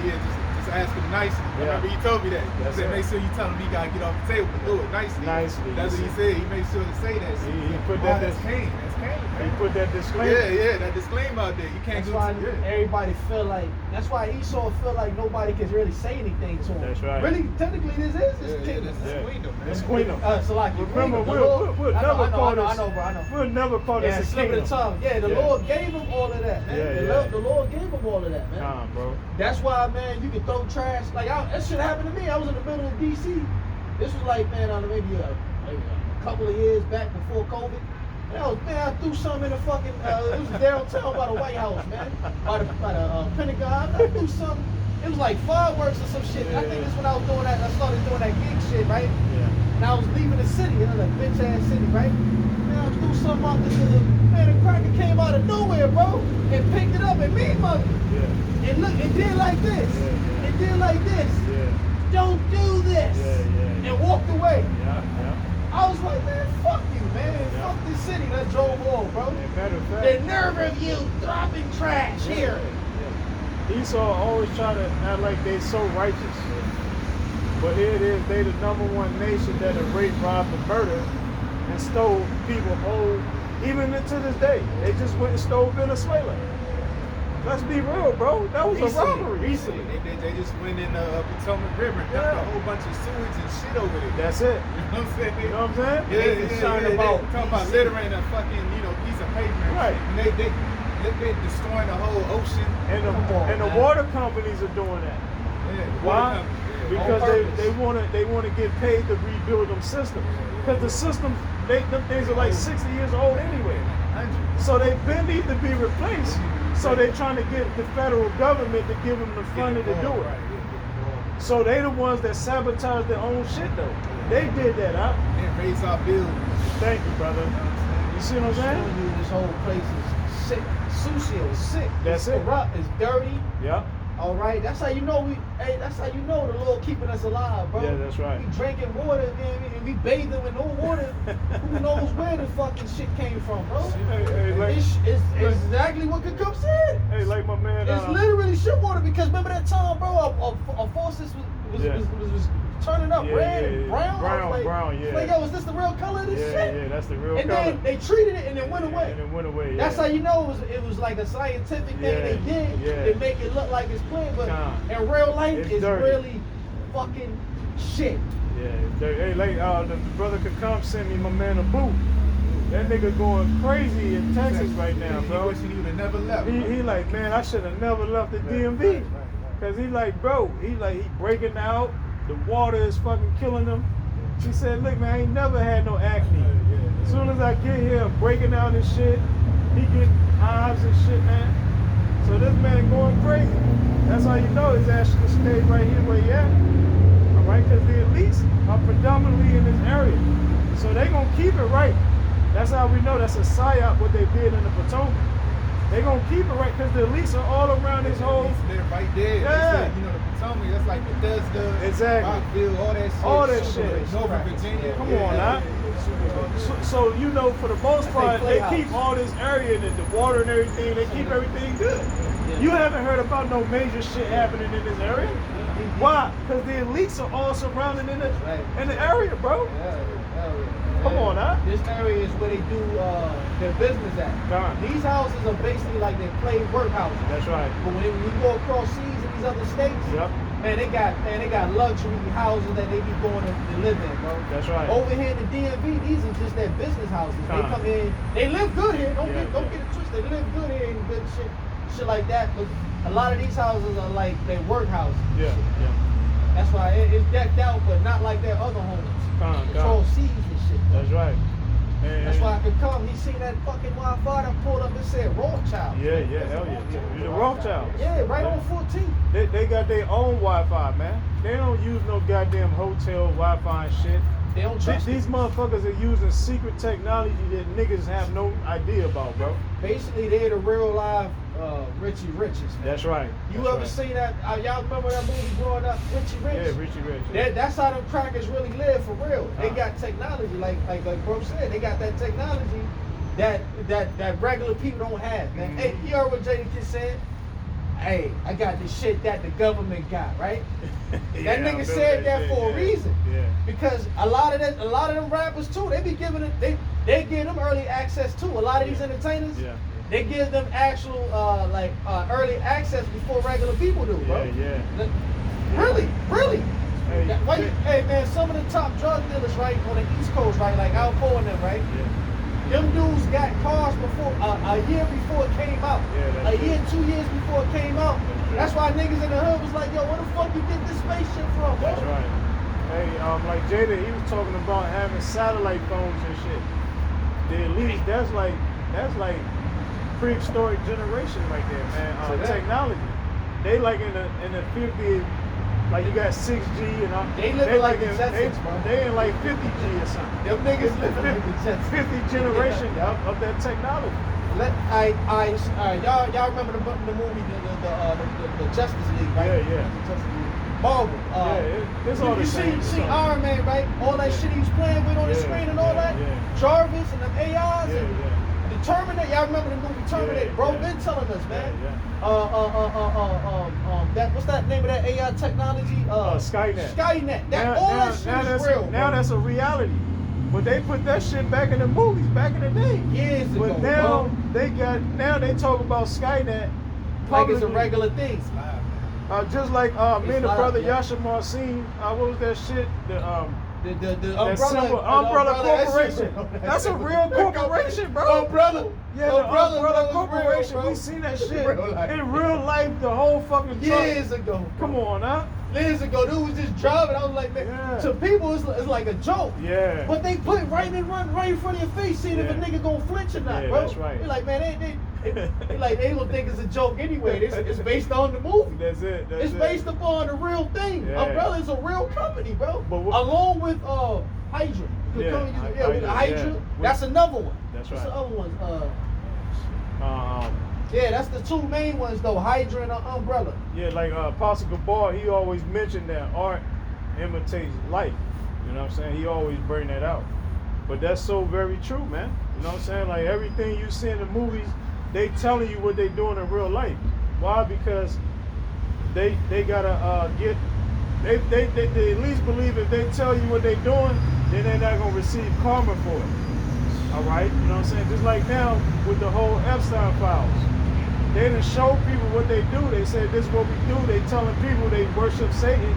just ask him nicely. I Yeah. remember he told me that. That's He said, it. make sure you tell him he gotta get off the table, but do it nicely. Nicely. That's what he said. He made sure to say that. He put Wow, that- that's Cain. That's Cain. he Man. put that disclaimer. Yeah, that disclaimer out there. You can't That's do why yeah. everybody feel like. That's why Esau feel like nobody can really say anything to him. That's right. Really, technically, this is his Yeah, kingdom. this is Yeah. Queendom, man. It's Queendom. So like, Remember, the we'll Lord- never call I this. know, bro. I know. We'll never call Yeah, this a slip of kingdom. the tongue. Yeah, the Yeah. Lord gave him all of that, man. Yeah. The Lord gave him all of that, man. Nah, bro. That's why, man, you can throw trash. Like, that shit happened to me. I was in the middle of D.C. This was like, man, maybe a couple of years back before COVID. And I threw something in the fucking, it was downtown by the White House, man. By the Pentagon. I threw something. It was like fireworks or some shit. I think that's when I was doing that. I started doing that gig shit, right? Yeah. And I was leaving the city, like bitch ass city, right? Man, I threw something out this man, the cracker came out of nowhere, bro, and picked it up and mean mugged it. Yeah. And look, it did like this. Yeah. It did like this. Yeah. Don't do this. Yeah. And walked away. Yeah. I was like, man, fuck you, man. Yeah. Fuck this city. That drove off, bro. And matter of The fact, nerve of you dropping trash here. Esau always try to act like they so righteous. But here it is, they the #1 nation that have raped, robbed, and murdered, and stole people whole. Even to this day, they just went and stole Venezuela. Let's be real, bro. That was a robbery. Recently. They just went in the Potomac River and dumped Yeah. a whole bunch of sewage and shit over there. That's it. You know what I'm saying? You know what I'm saying? Yeah, They concerned about they talking about peace. littering a fucking, piece of paper. And Right. shit. And they destroying the whole ocean. And Come on, the man. water companies are doing that. Yeah, the Why? water company, yeah. Because On they want to get paid to rebuild them systems. Because the systems, them things are like 60 years old anyway. So they been need to be replaced. So they're trying to get the federal government to give them the funding to do it. So they the ones that sabotage their own shit though. They did that, huh? And raise our bills. Thank you, brother. You see what I'm saying? Showing you this whole place is sick. Sushi is sick. That's it's it. corrupt. It's dirty. Yeah. All right. That's how you know that's how you know the Lord keeping us alive, bro. Yeah, that's right. We drinking water and we bathing with no water. Who knows where the fucking shit came from, bro? Hey, like, It's exactly what Kakum said. hey, like my man. It's literally shit water because remember that time, bro, our faucets was turning up Yeah, red yeah, and yeah. brown. I was like, Brown, yeah. Like, yo, is this the real color of this shit? Yeah, that's the real And color. then they treated it and it went away. And it went away. That's yeah. how you know it was like a scientific thing they did yeah. to make it look like it's clean, but Nah. in real life It's it's dirty. really fucking shit. Yeah, hey, like the brother could come send me my man a boot. That nigga going crazy in Texas right now, He bro. wishing he would have never left. He like, man, I should have never left the DMV. Cause he like, bro, he breaking out. The water is fucking killing him. He said, look, man, I ain't never had no acne. As soon as I get here, I'm breaking out and shit. He getting hives and shit, man. So this man going crazy. That's how you know his ass should stay right here where he at. All right, because the elites are predominantly in this area. So they gonna keep it right. That's how we know that's a psyop what they did in the Potomac. They gonna keep it right because the elites are all around this whole. They're right there. Yeah. They said, you know, the Potomac, that's like Bethesda, Exactly. Rockville, all that shit. All that shit. Norfolk, Virginia. Come on, now. So you know, for the most part, they keep all this area and the water and everything. They keep everything good. You haven't heard about no major shit happening in this area. Why? Because the elites are all surrounded in the area, bro. Come on, now. This area is where they do their business at. These houses are basically like they play workhouses. That's right. But when you go across seas in these other states, Yep. man, they got luxury houses that they be going to live in, bro. That's right. Over here in the DMV, these are just their business houses. They come in, they live good here. Don't get it twisted. They live good here and good shit like that. But a lot of these houses are like their workhouses. Yeah. That's why it's decked out, but not like their other homes. Control seas and shit. That's right. That's why I could come. He seen that fucking Wi-Fi that pulled up and said Rothschild. Yeah, hell yeah. You the Rothschild. Yeah, right on 14. They got their own Wi-Fi, man. They don't use no goddamn hotel Wi-Fi and shit. They don't trust These motherfuckers are using secret technology that niggas have no idea about, bro. Basically, they're the real live Richie Riches. Man. That's right. You ever seen that? Y'all remember that movie growing up, Richie Rich? Yeah, Richie Rich. That's how them crackers really live for real. They got technology, like bro said, they got that technology that regular people don't have, man. Mm-hmm. Hey, you heard what Jadakiss said? Hey, I got the shit that the government got, right? That nigga said that for a reason. Yeah. Because a lot of them rappers too, they be giving it, they give them early access too. A lot of these entertainers, they give them actual early access before regular people do, bro. Yeah. Really. Hey, Hey man, some of the top drug dealers, right, on the East Coast, right, like Alpo and them, right? Yeah. Them dudes got cars before a year before it came out. Yeah, a year, 2 years before it came out. That's why niggas in the hood was like, yo, where the fuck you get this spaceship from, bro? That's right. Hey, like Jada, he was talking about having satellite phones and shit. The elites, that's like prehistoric generation right there, man. Technology. They like in the 50s, like you got 6G and all. They living like the Jetsons, bro. They in like 50G or something. Them niggas living like the Jetsons. 50th generation of that technology. Y'all remember the movie, the Justice League, right? Yeah. The Justice League. Marvel. It's all the same. You see Iron Man, right? All that shit he was playing with on the screen and all that. Jarvis and them AIs and the Terminator. Y'all remember the movie Terminator? Bro, been telling us, man. That what's that name of that AI technology? Skynet. Skynet. All that shit is real. Now that's a reality. But they put that shit back in the movies back in the day. Years ago. But now they talk about Skynet like it's a regular thing. Just like me and the brother Yasha Marcin, what was that shit? The Umbrella Corporation. That's a real corporation, bro. Umbrella. Yeah, the Umbrella Corporation. We seen that shit in real life the whole fucking truck. Years ago. Come on, huh? Years ago, dude was just driving. I was like, man, to people it's like a joke. Yeah. But they put it right in front of your face, seeing if a nigga gonna flinch or not, bro. That's right. You're like, man, they don't think it's a joke anyway. It's based on the movie. That's it. It's based upon the real thing. Yeah. Umbrella is a real company, bro. But along with Hydra. Hydra. That's another one. That's What's right. the other one? Yeah, that's the two main ones though, Hydra and Umbrella. Yeah, like Apostle Gabar, he always mentioned that art imitates life. You know what I'm saying? He always bring that out. But that's so very true, man. You know what I'm saying? Like everything you see in the movies, they telling you what they doing in real life. Why? Because they gotta they at least believe if they tell you what they doing, then they're not gonna receive karma for it. All right, you know what I'm saying? Just like now with the whole Epstein files. They done show people what they do. They said this is what we do. They telling people they worship Satan.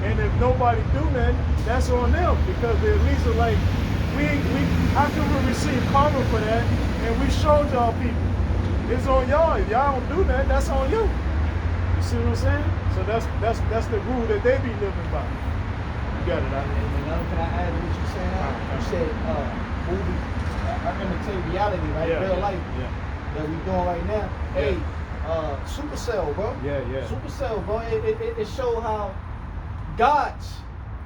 And if nobody do nothing, that's on them. Because they at least are like, how can we receive karma for that? And we showed y'all people. It's on y'all. If y'all don't do that, that's on you. You see what I'm saying? So that's the rule that they be living by. You got it, Can I add to what you saying? You said movie. I'm gonna tell you reality, right? Real life. That we doing right now. Hey, Supercell, bro. Yeah. Supercell, bro. It show how God's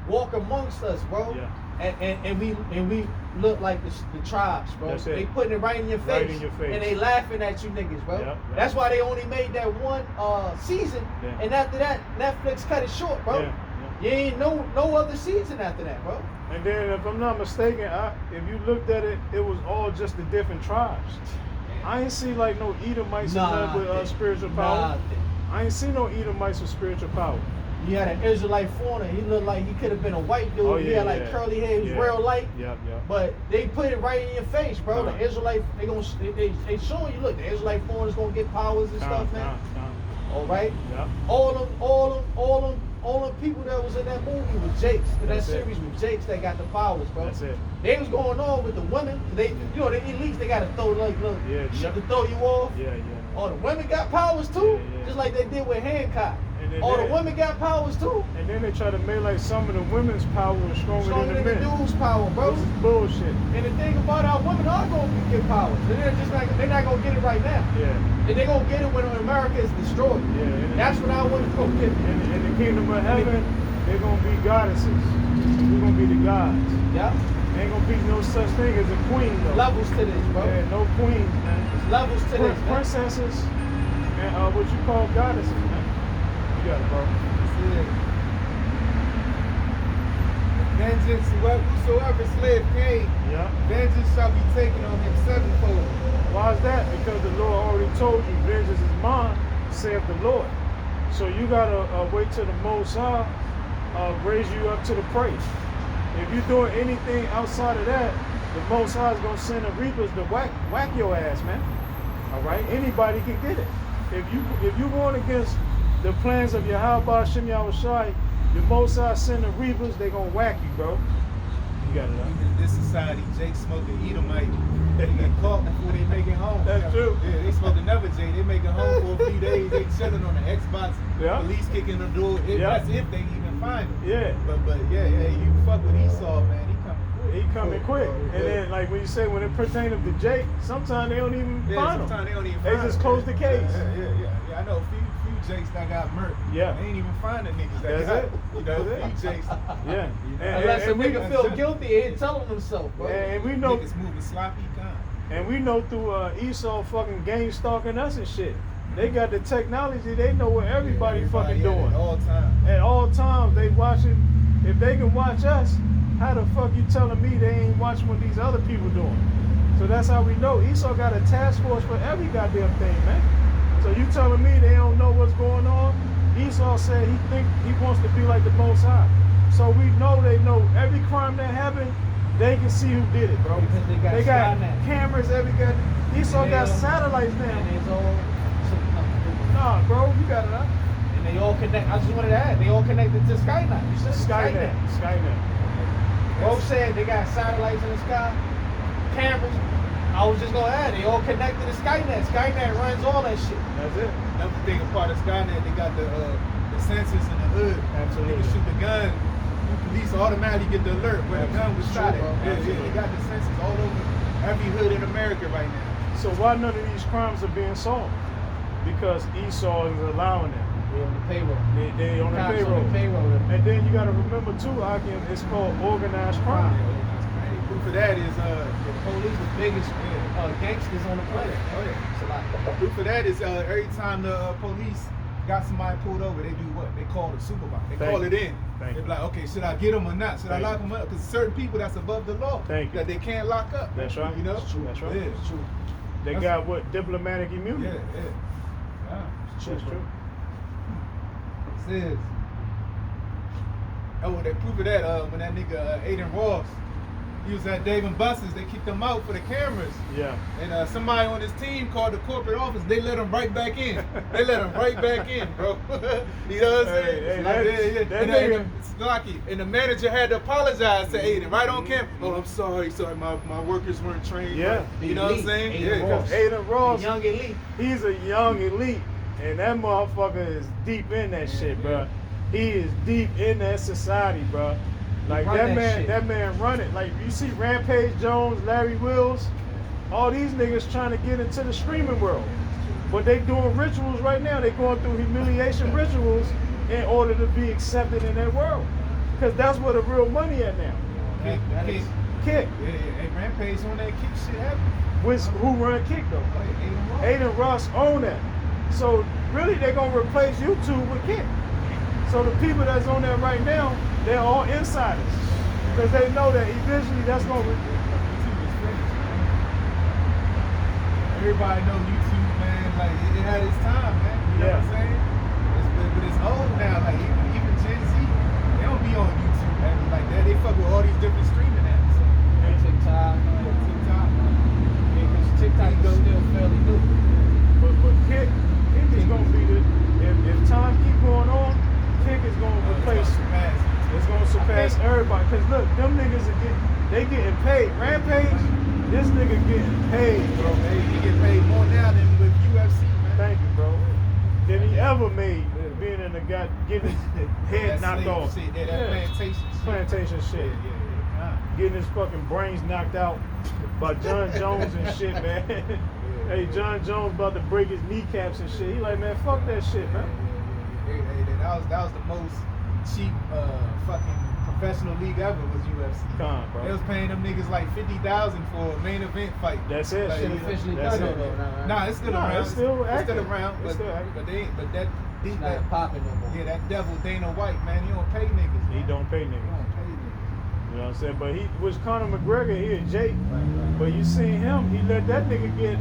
walk amongst us, bro. Yeah. and we look like the tribes, bro. That's it. They putting it right in your face. Right in your face. And they laughing at you niggas, bro. Yep. That's why they only made that one season. Yeah. And after that, Netflix cut it short, bro. Yeah. You ain't no other season after that, bro. And then, if I'm not mistaken, if you looked at it, it was all just the different tribes. I ain't see like no Edomites with spiritual power. I ain't see no Edomites with spiritual power. You had an Israelite foreigner. He looked like he could have been a white dude. Oh, He yeah, had like yeah. curly hair. He was Yeah. real light. Yep. But they put it right in your face, bro. Nah. The Israelite, they showing you. Look, the Israelite foreigners gonna get powers and stuff, man. All right. Yep. All them people that was in that movie with Jakes, in that That's it. series with Jakes, that got the powers, bro. That's it. They was going on with the women. They, you know, the elites, they gotta throw like little Yeah, shit yeah. to throw you off. Yeah. All the women got powers too, Yeah. just like they did with Hancock. And then All the they- women got powers too. And then they try to make like some of the women's power is stronger Stronger than than the the men. dude's power, bro. This is bullshit. And the thing about our women are gonna get powers. They're not gonna get it right now. Yeah. And they're gonna get it when America is destroyed. Yeah, and- That's when our women gonna get it. In the kingdom of heaven, they're gonna be goddesses. We're gonna be the gods. Yeah. Ain't gonna be no such thing as a queen though. Levels to this, bro. Yeah, no queens, man. There's levels to this. man. Princesses and what you call goddesses, man. You got it, bro. Vengeance, whosoever slave came, Yeah. vengeance shall be taken on him sevenfold. Why is that? Because the Lord already told you, vengeance is mine, saith the Lord. So you gotta wait till the Most High raise you up to the praise. If you're doing anything outside of that, the Most High is gonna send the reapers to whack your ass, man. All right, anybody can get it. If you going against the plans of Yahweh Shem Yahushai, the Most High send the reapers, they gonna whack you, bro. You got it. Huh? Even in this society, Jake smoking Edomite. They get caught before they make it home. That's true. Yeah, they smoking never Jay. They make it home for a few days. They chilling on the Xbox. Yeah. Police kicking the door. Yeah. That's if they even find it. Yeah. But yeah, you fuck with Esau, man. He coming quick. He coming quick. And then, like when you say when it pertains to Jake, sometimes they don't even Yeah, find him. sometimes they don't even They find just it. close the case. Yeah. I know a few Jakes that got murked. Yeah. They ain't even find the niggas that That's got it. You know, That's it. few Jakes. Yeah. Unless a and we, nigga feel guilty, he ain't telling himself, bro. and we know, Niggas moving sloppy gun. and we know through Esau fucking gang stalking us and shit. They got the technology. They know what everybody fucking doing. At all times. At all times, they watching. If they can watch us, how the fuck you telling me they ain't watching what these other people doing? So that's how we know Esau got a task force for every goddamn thing, man. So you telling me they don't know what's going on? Esau said he wants to be like the Most High. So we know they know every crime that happened. They can see who did it, bro. Because they got Skynet. cameras every got. Esau got satellites now. And it's all, Nah, bro, you got it up. and they all connect. I just wanted to add, they all connected to Skynet. You said Skynet. Bro said they got satellites in the sky, cameras. I was just gonna add, they all connected to Skynet. Skynet runs all that shit. That's it. Another thing, a part of Skynet, they got the sensors in the hood. Absolutely. Niggas shoot the gun, the police automatically get the alert where the gun was True, shot at. bro. Yeah, Absolutely. they got the sensors all over every hood in America right now. So why none of these crimes are being solved? Because Esau is allowing them. They on the payroll. They on the Cops payroll. on the payroll. And then you got to remember too, Akim, it's called organized crime. Proof of that is The police, the biggest gangsters on the planet. Oh, yeah. It's a lot. proof of that is every time the police got somebody pulled over, they do what? They call the supervisor. They Thank call you. it in. Thank They you. be like, okay, should I get him or not? Should I Thank lock him up? Because certain people that's above the law Thank you. that they can't lock up. That's right. You know? That's true. That's right. Yeah, it's true. They got what? Diplomatic immunity. Yeah. That's true. Says. Oh, they proof of that when that nigga Aiden Ross, he was at Dave and Buster's. They kicked him out for the cameras. Yeah. And somebody on his team called the corporate office. They let him right back in. They let him right back in, bro. You know what I'm saying? Hey, Yeah. that And, nigga- it's lucky. And the manager had to apologize to Aiden right on camera. Oh, I'm sorry. My workers weren't trained. Yeah. right." You know what I'm saying? Aiden Yeah. Ross. Aiden Ross, The young elite. he's a young elite, and that motherfucker is deep in that shit, bro. He is deep in that society, bro. Like run that shit. that man run it. Like you see Rampage Jones, Larry Wills, all these niggas trying to get into the streaming world. But they doing rituals right now. They going through humiliation rituals in order to be accepted in that world. Because that's where the real money at now. Hey, That Kick. is- Kick. Yeah, hey, Rampage on that Kick shit happened. Who run Kick though? Aiden Ross own that. So really they're gonna replace YouTube with Kick. So the people that's on there right now, they're all insiders. Because they know that eventually that's gonna YouTube is finished, man. Everybody know YouTube, man. Like it had its time, man. You know Yeah. what I'm saying? But it's old now. Like even Gen Z, they don't be on YouTube, man. Like that. They fuck with all these different streaming apps. TikTok. TikTok. Yeah, because TikTok is still fairly new. but Kick is gonna be the if time keep going on, Kick is gonna replace it's gonna surpass everybody. Cause look, them niggas they getting paid. Rampage, this nigga getting paid, bro. Hey, he get paid more now than with UFC, man. Thank you, bro. Than he ever made being in the guy getting his head That knocked slave off. Shit, that plantation shit. Plantation shit. Yeah. Getting his fucking brains knocked out by John Jones and shit, man. Hey, John Jones about to break his kneecaps and shit. He like, man, fuck that shit, man. Hey, that was the most cheap fucking professional league ever was UFC. Con, They bro. was paying them niggas like 50,000 for a main event fight. That's it. Like, Shit you know, officially that's done it. though, right? Nah, it's still Nah, around. it's still active. around. It's still active. But that It's not popping no more. yeah, that devil Dana White, man, he don't pay niggas. He man. don't pay He niggas. don't pay niggas. You know what I'm saying? But he was Conor McGregor here, Jake. Right. But you seen him, he let that nigga get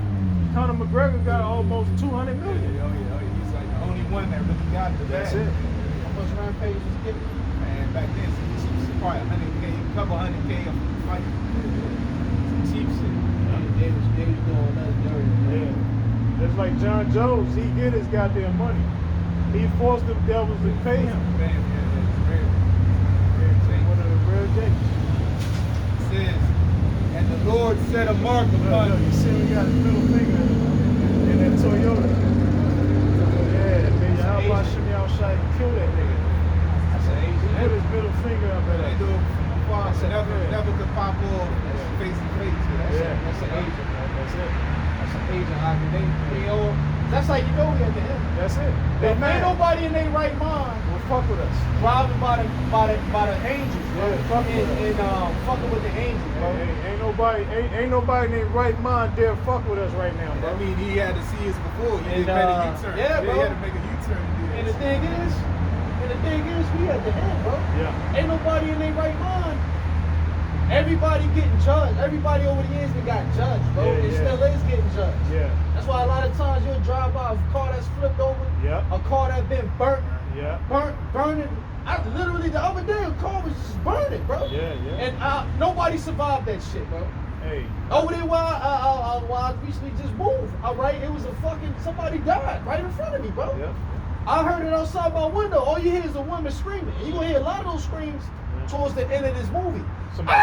Conor McGregor got almost 200 million. He's like the only one that really got the That's bag. it. How much Rampage was getting? Man, back then, some cheap shit, probably 100K, a couple 100K a fight. Some cheap shit. They was doing us dirty. Yeah. Just like John Jones, he get his goddamn money. He forced them devils to pay him. Man, yeah, that's rare. Rare change. One of the rare jakes. It says, and the Lord set a mark Look, upon you see we got his middle finger in that Toyota. Yeah, man, how about Shimmy outside and kill that nigga? That's an Put Asian. his middle finger up at They that. do it from afar, so Yeah. never could pop off face to face. Yeah. That's an Asian. That's it. That's an Asian. They all. That's how you know we at the end. That's it. There They ain't mad. nobody in their right mind Well, fuck with us. driving by the angels, bro. Yeah, fuck with us. and fucking with the angels, bro. Ain't nobody in their right mind dare fuck with us right now, bro. I mean, he had to see us before. He And, made a U-turn. yeah, He bro. had to make a U-turn to do And that. the thing is, we at the end, bro. Yeah. Ain't nobody in their right mind. Everybody getting judged. Everybody over the years been got judged, bro. Yeah, It yeah. still is getting judged. Yeah. That's why a lot of times you'll drive by a car that's flipped over, Yeah. a car that's been burnt, Yeah. burning. I literally the other day a car was just burning, bro. Yeah, yeah. And nobody survived that shit, bro. Hey. Over there while I recently just moved, all right, it was a fucking somebody died right in front of me, bro. Yeah. I heard it outside my window. All you hear is a woman screaming. And you're gonna hear a lot of those screams towards the end of this movie. Somebody.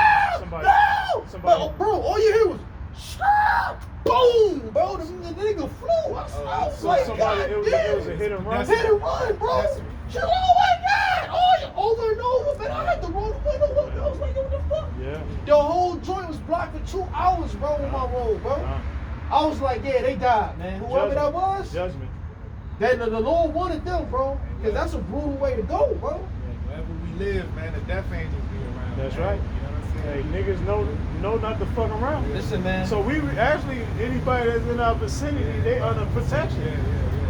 No! Somebody. Bro, all you hear was stop! Boom! Bro, the nigga flew. I was So like, somebody. God It was a hit and run. That's hit and run, bro. That's- Shit, oh my God! Oh, over and over, man. I had to roll the window up. I was like, what the fuck? Yeah. The whole joint was blocked for 2 hours, bro, on my road, bro. I was like, yeah, they died, man. Whoever that was, Judgment. that the Lord wanted them, bro. Because that's a brutal way to go, bro. Wherever we live, man, the death angels be around. That's man. right. You know what I'm Hey, saying? niggas know not to fuck around. Listen, man. So we actually anybody that's in our vicinity, they under protection.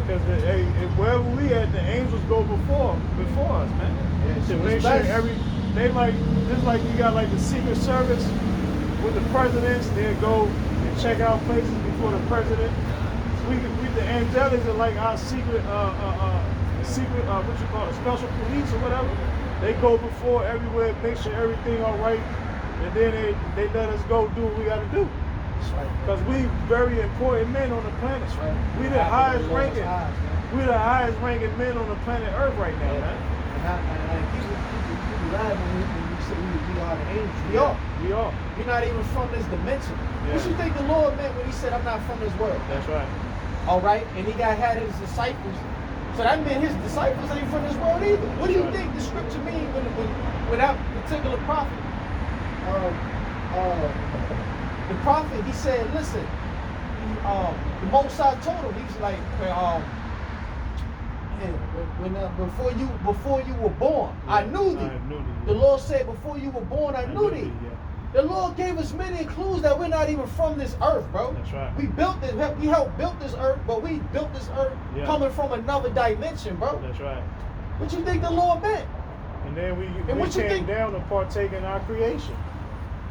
Because hey, wherever we at, the angels go before us, man. Yeah, To so make it's sure best. they like just like you got like the Secret Service with the presidents, they go and check out places before the president. We the angelics are like our secret what you call it, special police or whatever. They go before everywhere, make sure everything all right, and then they let us go do what we got to do. That's right. Because we very important men on the planet. That's right. We the highest Lord's ranking. eyes, man. We the highest ranking men on the planet Earth right now, man. And people lie when you say we are the angels. We are. We are. We're not even from this dimension. Yeah. What you think the Lord meant when he said, I'm not from this world? That's right. All right? And he had his disciples. So that meant his disciples ain't from this world either. What do you Right. think the scripture means when that particular prophet, the prophet, he said, listen, the Most High told him, he's like, him. Before you were born, I knew thee. The Lord said, before you were born, I knew thee. Yeah. The Lord gave us many clues that we're not even from this earth, bro. That's right. We built this. We helped build this earth, but we built this earth coming from another dimension, bro. That's right. What you think the Lord meant? And then we what you came think? down to partake in our creation.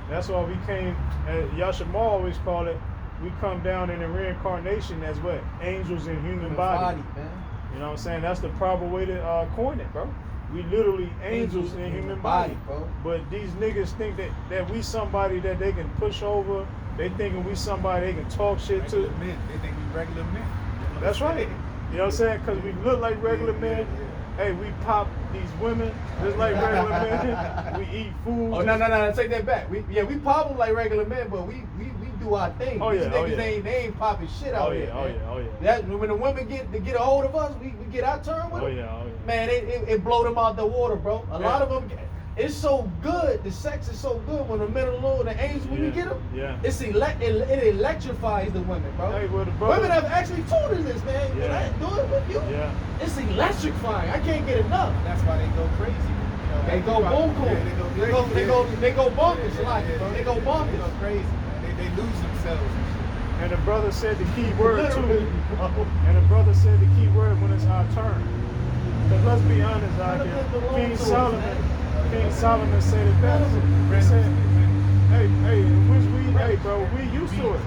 That's why we came, as Yashima always call it, we come down in a reincarnation as what? Angels in human body. man. You know what I'm saying? That's the proper way to coin it, bro. We literally angels in human body. bro. But these niggas think that we somebody that they can push over. They thinking we somebody they can talk shit Regular to. men. They think we regular men. That's right. You know what I'm saying? Because we look like regular men. Hey, we pop these women just like regular men. We eat food. Oh no! Take that back. We pop them like regular men, but we do our thing. Oh, These yeah, niggas oh, yeah. they ain't popping shit out here. Man. yeah. That when the women get a hold of us, we get our turn with them. Oh yeah. Man, it blow them out the water, bro. A lot of them, it's so good. The sex is so good when the men of the Lord, the angels, when you get them, it electrifies the women, bro. Hey, well, the brother, Women have actually told us this, man. When I do it with you, it's electrifying. I can't get enough. That's why they go crazy. They go bonkers. They go bonkers, bro. They go They bonkers. go crazy. They lose themselves. and the brother said the key word too. Literally, bro. And the brother said the key word when it's our turn. Because let's be honest out here, King Solomon said it best. He said, hey, bro, we used to it.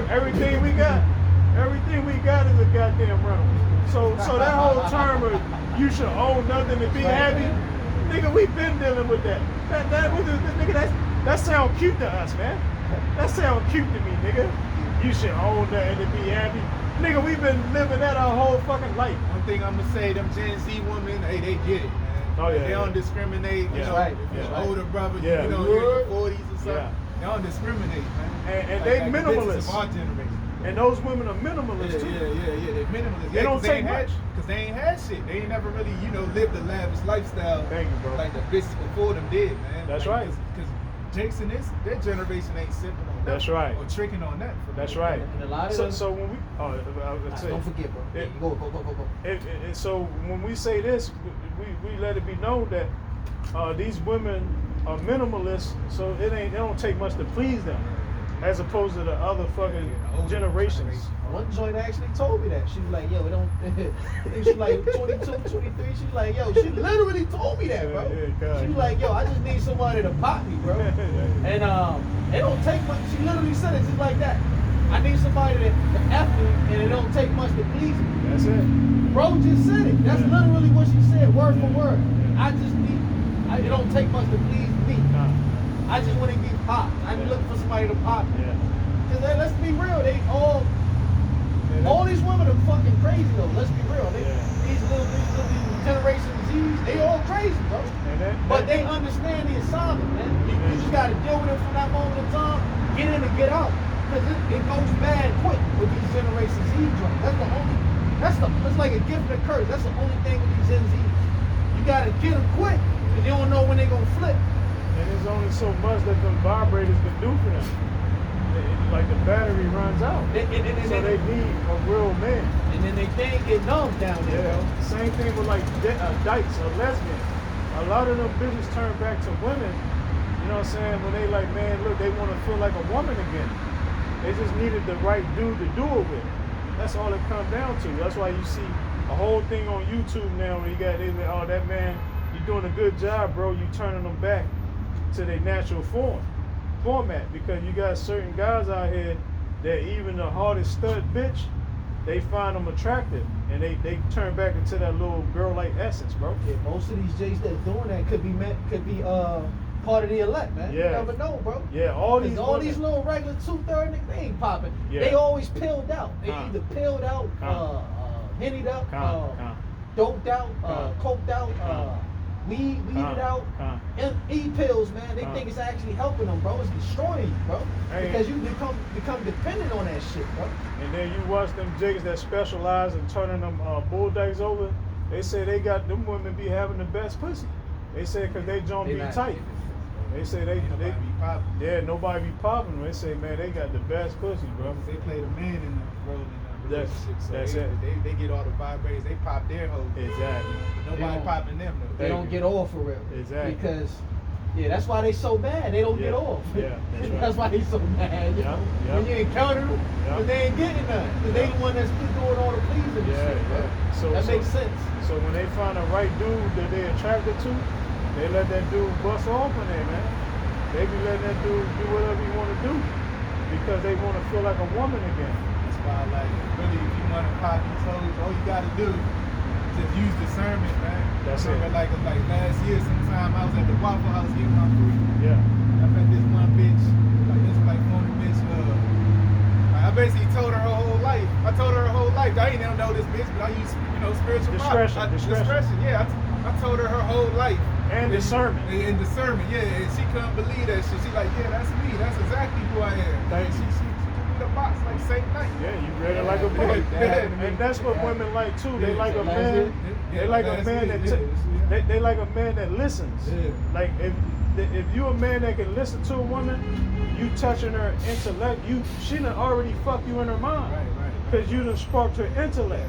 Everything we got is a goddamn rental. So that whole term of you should own nothing to be happy, nigga, we been dealing with that. That sound cute to us, man. That sound cute to me, nigga. You should own nothing to be happy. Nigga, we been living that our whole fucking life. One thing I'm gonna say, them Gen Z women, hey, they get it, man. Oh, yeah, They don't discriminate. You Yeah. know, Right. if you're Yeah. an older brother, Yeah. you know, you're in your 40s or something. Yeah. They don't discriminate, man. And they the business minimalists. of our generation. And those women are Yeah, minimalists too. They're minimalists. They don't take much. Because they ain't had shit. They ain't never really, lived a lavish lifestyle. Thank you, bro. Like the bitches before them did, man. That's like, right. Because Jason, their generation ain't sipping on that. That's right. Or tricking on that. That's right. And a lot of them, So when we, I'll say, don't forget, bro. It- Go. and so when we say this, we let it be known that these women are minimalists, so it don't take much to please them, as opposed to the other fucking generations. One joint actually told me that. She was like, yo, it don't. She's like 22, 23. She's like, yo, she literally told me that, bro. God. She was like, yo, I just need somebody to pop me, bro. And it don't take much. She literally said it just like that. I need somebody to F me, and it don't take much to please me. That's it. Bro just said it. That's literally what she said, word for word. It don't take much to please me. Nah. I just want to be popped. I be looking for somebody to pop me. Yeah. Cause let's be real, all these women are fucking crazy though. Let's be real. These little Generation Z's, they all crazy, bro. But they understand the assignment, man. You just gotta deal with it from that moment in time, get in and get out. Cause it goes bad quick with these Generation Z joints. It's like a gift and a curse. That's the only thing with these Gen Z's. You gotta get them quick, and you don't know when they gonna flip. And there's only so much that them vibrators can do for them. Like the battery runs out. So they need a real man. And then they can't get numb down there, bro. Same thing with like dykes or lesbians. A lot of them bitches turn back to women, you know what I'm saying, when they like, man, look, they want to feel like a woman again. They just needed the right dude to do it with. That's all it comes down to. That's why you see a whole thing on YouTube now where they like, oh, that man, you're doing a good job, bro. You turning them back to their natural format, because you got certain guys out here that even the hardest stud bitch, they find them attractive, and they turn back into that little girl-like essence, bro. Yeah, most of these J's that's doing that could be part of the elect, man. Yeah. You never know, bro. Yeah, all these little regular 2/3 niggas, they ain't popping. Yeah. They always pilled out. They Con. either pilled out, hennied up, doped out, coked out, weeded out. And E-pills, man, they think it's actually helping them, bro. It's destroying you, bro. Hey. Because you become dependent on that shit, bro. And then you watch them jigs that specialize in turning them bull dykes over. They say they got them women be having the best pussy. They say because they don't be tight. They say they Nobody be popping. yeah, nobody be popping. They say, man, they got the best pussy, bro. They play the man in the role in relationships. So that's they, it. They get all the vibrations. They pop their whole. Exactly. But nobody don't- popping them though. They don't get off for real. Exactly. Because yeah, that's why they so mad. They don't get Yeah. off. Yeah, that's right. That's why they so mad. You Yeah, know? yeah. When you encounter them, Yeah. but they ain't getting none. Cause they the one that's been doing all the pleasing and Yeah, shit, bro. yeah. So- that so- makes sense. So when they find a right dude that they attracted to, they let that dude bust off in there, man. They be letting that dude do whatever he want to do because they want to feel like a woman again. That's why, like, really, if you want to pop these hoes, all you gotta do is just use discernment, man. That's I remember, it. like last year, sometime I was at the Waffle House getting my food. Yeah. I met this one bitch, like phony bitch. Like, I basically told her whole life. I told her whole life. I ain't never know this bitch, but I use, spiritual Discretion, discretion. discretion. Yeah, I told her whole life. And discernment. And discernment, yeah. And she couldn't believe that shit. She like, yeah, that's me. That's exactly who I am. Thank she you. put me in the box like same night. Yeah, you read it like a book. Yeah. And that's what women like too. They Yeah, like a that's man. it. They Yeah, like a that's man it. that Yeah. they like a man that listens. Yeah. Like if you a man that can listen to a woman, you touching her intellect, she done already fucked you in her mind. Right. Because you done sparked her intellect.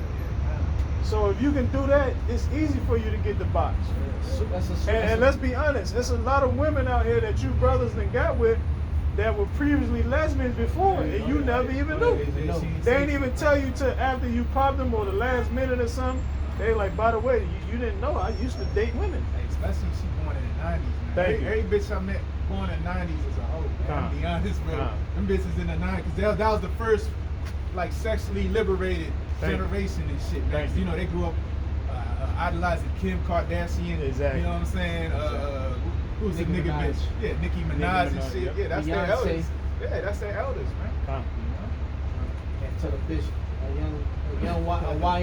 So if you can do that, it's easy for you to get the box. So that's a And let's be honest, there's a lot of women out here that you brothers done got with that were previously lesbians before, and you never even knew. They ain't even tell you till after you popped them or the last minute or something. They like, by the way, you didn't know I used to date women. Especially she born in the 90s, man. Thank you. Every bitch I met born in the 90s is a hoe, man. Con. Be honest, bro. Con. Them bitches in the 90s, because that was the first, like, sexually liberated Thank you. generation and shit, man. Thank 'Cause, you. they grew up idolizing Kim Kardashian. Exactly. You know what I'm saying? Who's the Nicki nigga Minaj. bitch? Yeah, Nicki Minaj and Minaj, shit. yep. Yeah, that's their Beyonce. elders. Yeah, that's their elders, man. Huh. Can't tell a bitch, a young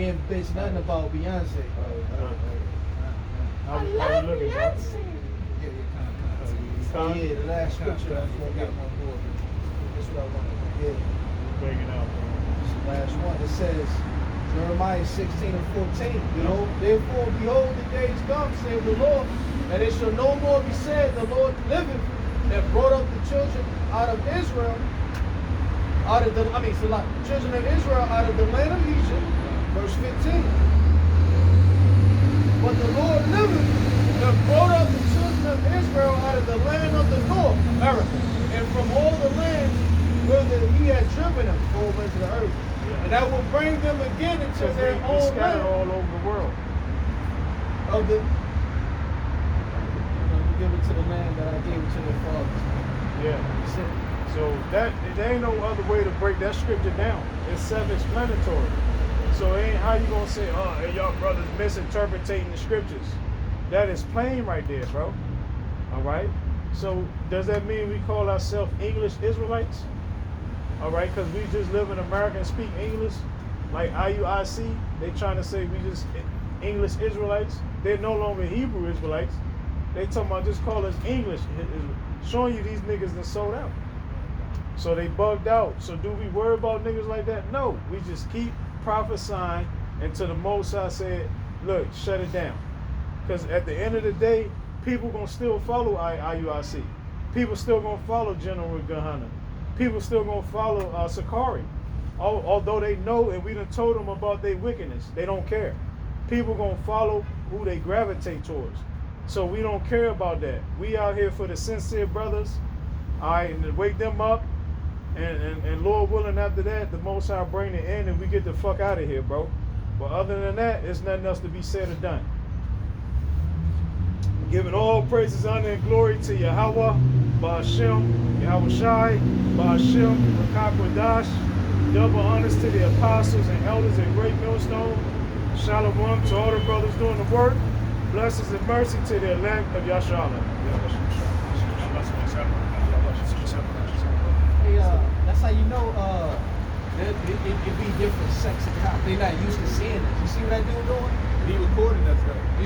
YN bitch nothing about Beyonce. How you looking, bro? Oh yeah, the last scripture I forgot my board. That's what I want to get. Breaking out, bro. This is the last one. It says, Jeremiah 16 and 14, therefore behold the days come, saith the Lord, and it shall no more be said, the Lord liveth, that brought up the children out of Israel, children of Israel out of the land of Egypt, verse 15. But the Lord liveth, that brought up the children of Israel out of the land of the north, America, and from all the lands whither he had driven them over into the earth. Yeah. And I will bring them again into Because their they own scattered land all over the world. of the. Give it to the land that I gave it to their fathers. Yeah. He said, So there ain't no other way to break that scripture down. It's self-explanatory. So it ain't how you gonna say, oh, hey, y'all brothers misinterpreting the scriptures. That is plain right there, bro. All right. So does that mean we call ourselves English Israelites? All right, because we just live in America and speak English, like IUIC. They trying to say we just English Israelites. They're no longer Hebrew Israelites. They talking about just call us English, showing you these niggas done sold out. So they bugged out. So do we worry about niggas like that? No. We just keep prophesying until the Most High said, look, shut it down. Because at the end of the day, people gonna still follow IUIC. People still gonna follow General Gun Hunter. People still gonna follow Sakari. Although they know and we done told them about their wickedness. They don't care. People gonna follow who they gravitate towards. So we don't care about that. We out here for the sincere brothers, all right, and to wake them up, and Lord willing, after that, the Most High bring it in, and we get the fuck out of here, bro. But other than that, it's nothing else to be said or done. Giving all praises, honor, and glory to Yahweh, Ba'ashem, Yahweh Shai, Ba'ashem, Rakah Kodash. Double honors to the apostles and elders at Great Millstone. Shalom to all the brothers doing the work. Blessings and mercy to the elect of Yashala. Hey, that's how you know it be different sex and cop. They not used to seeing it. You see what that dude doing? He recording us though.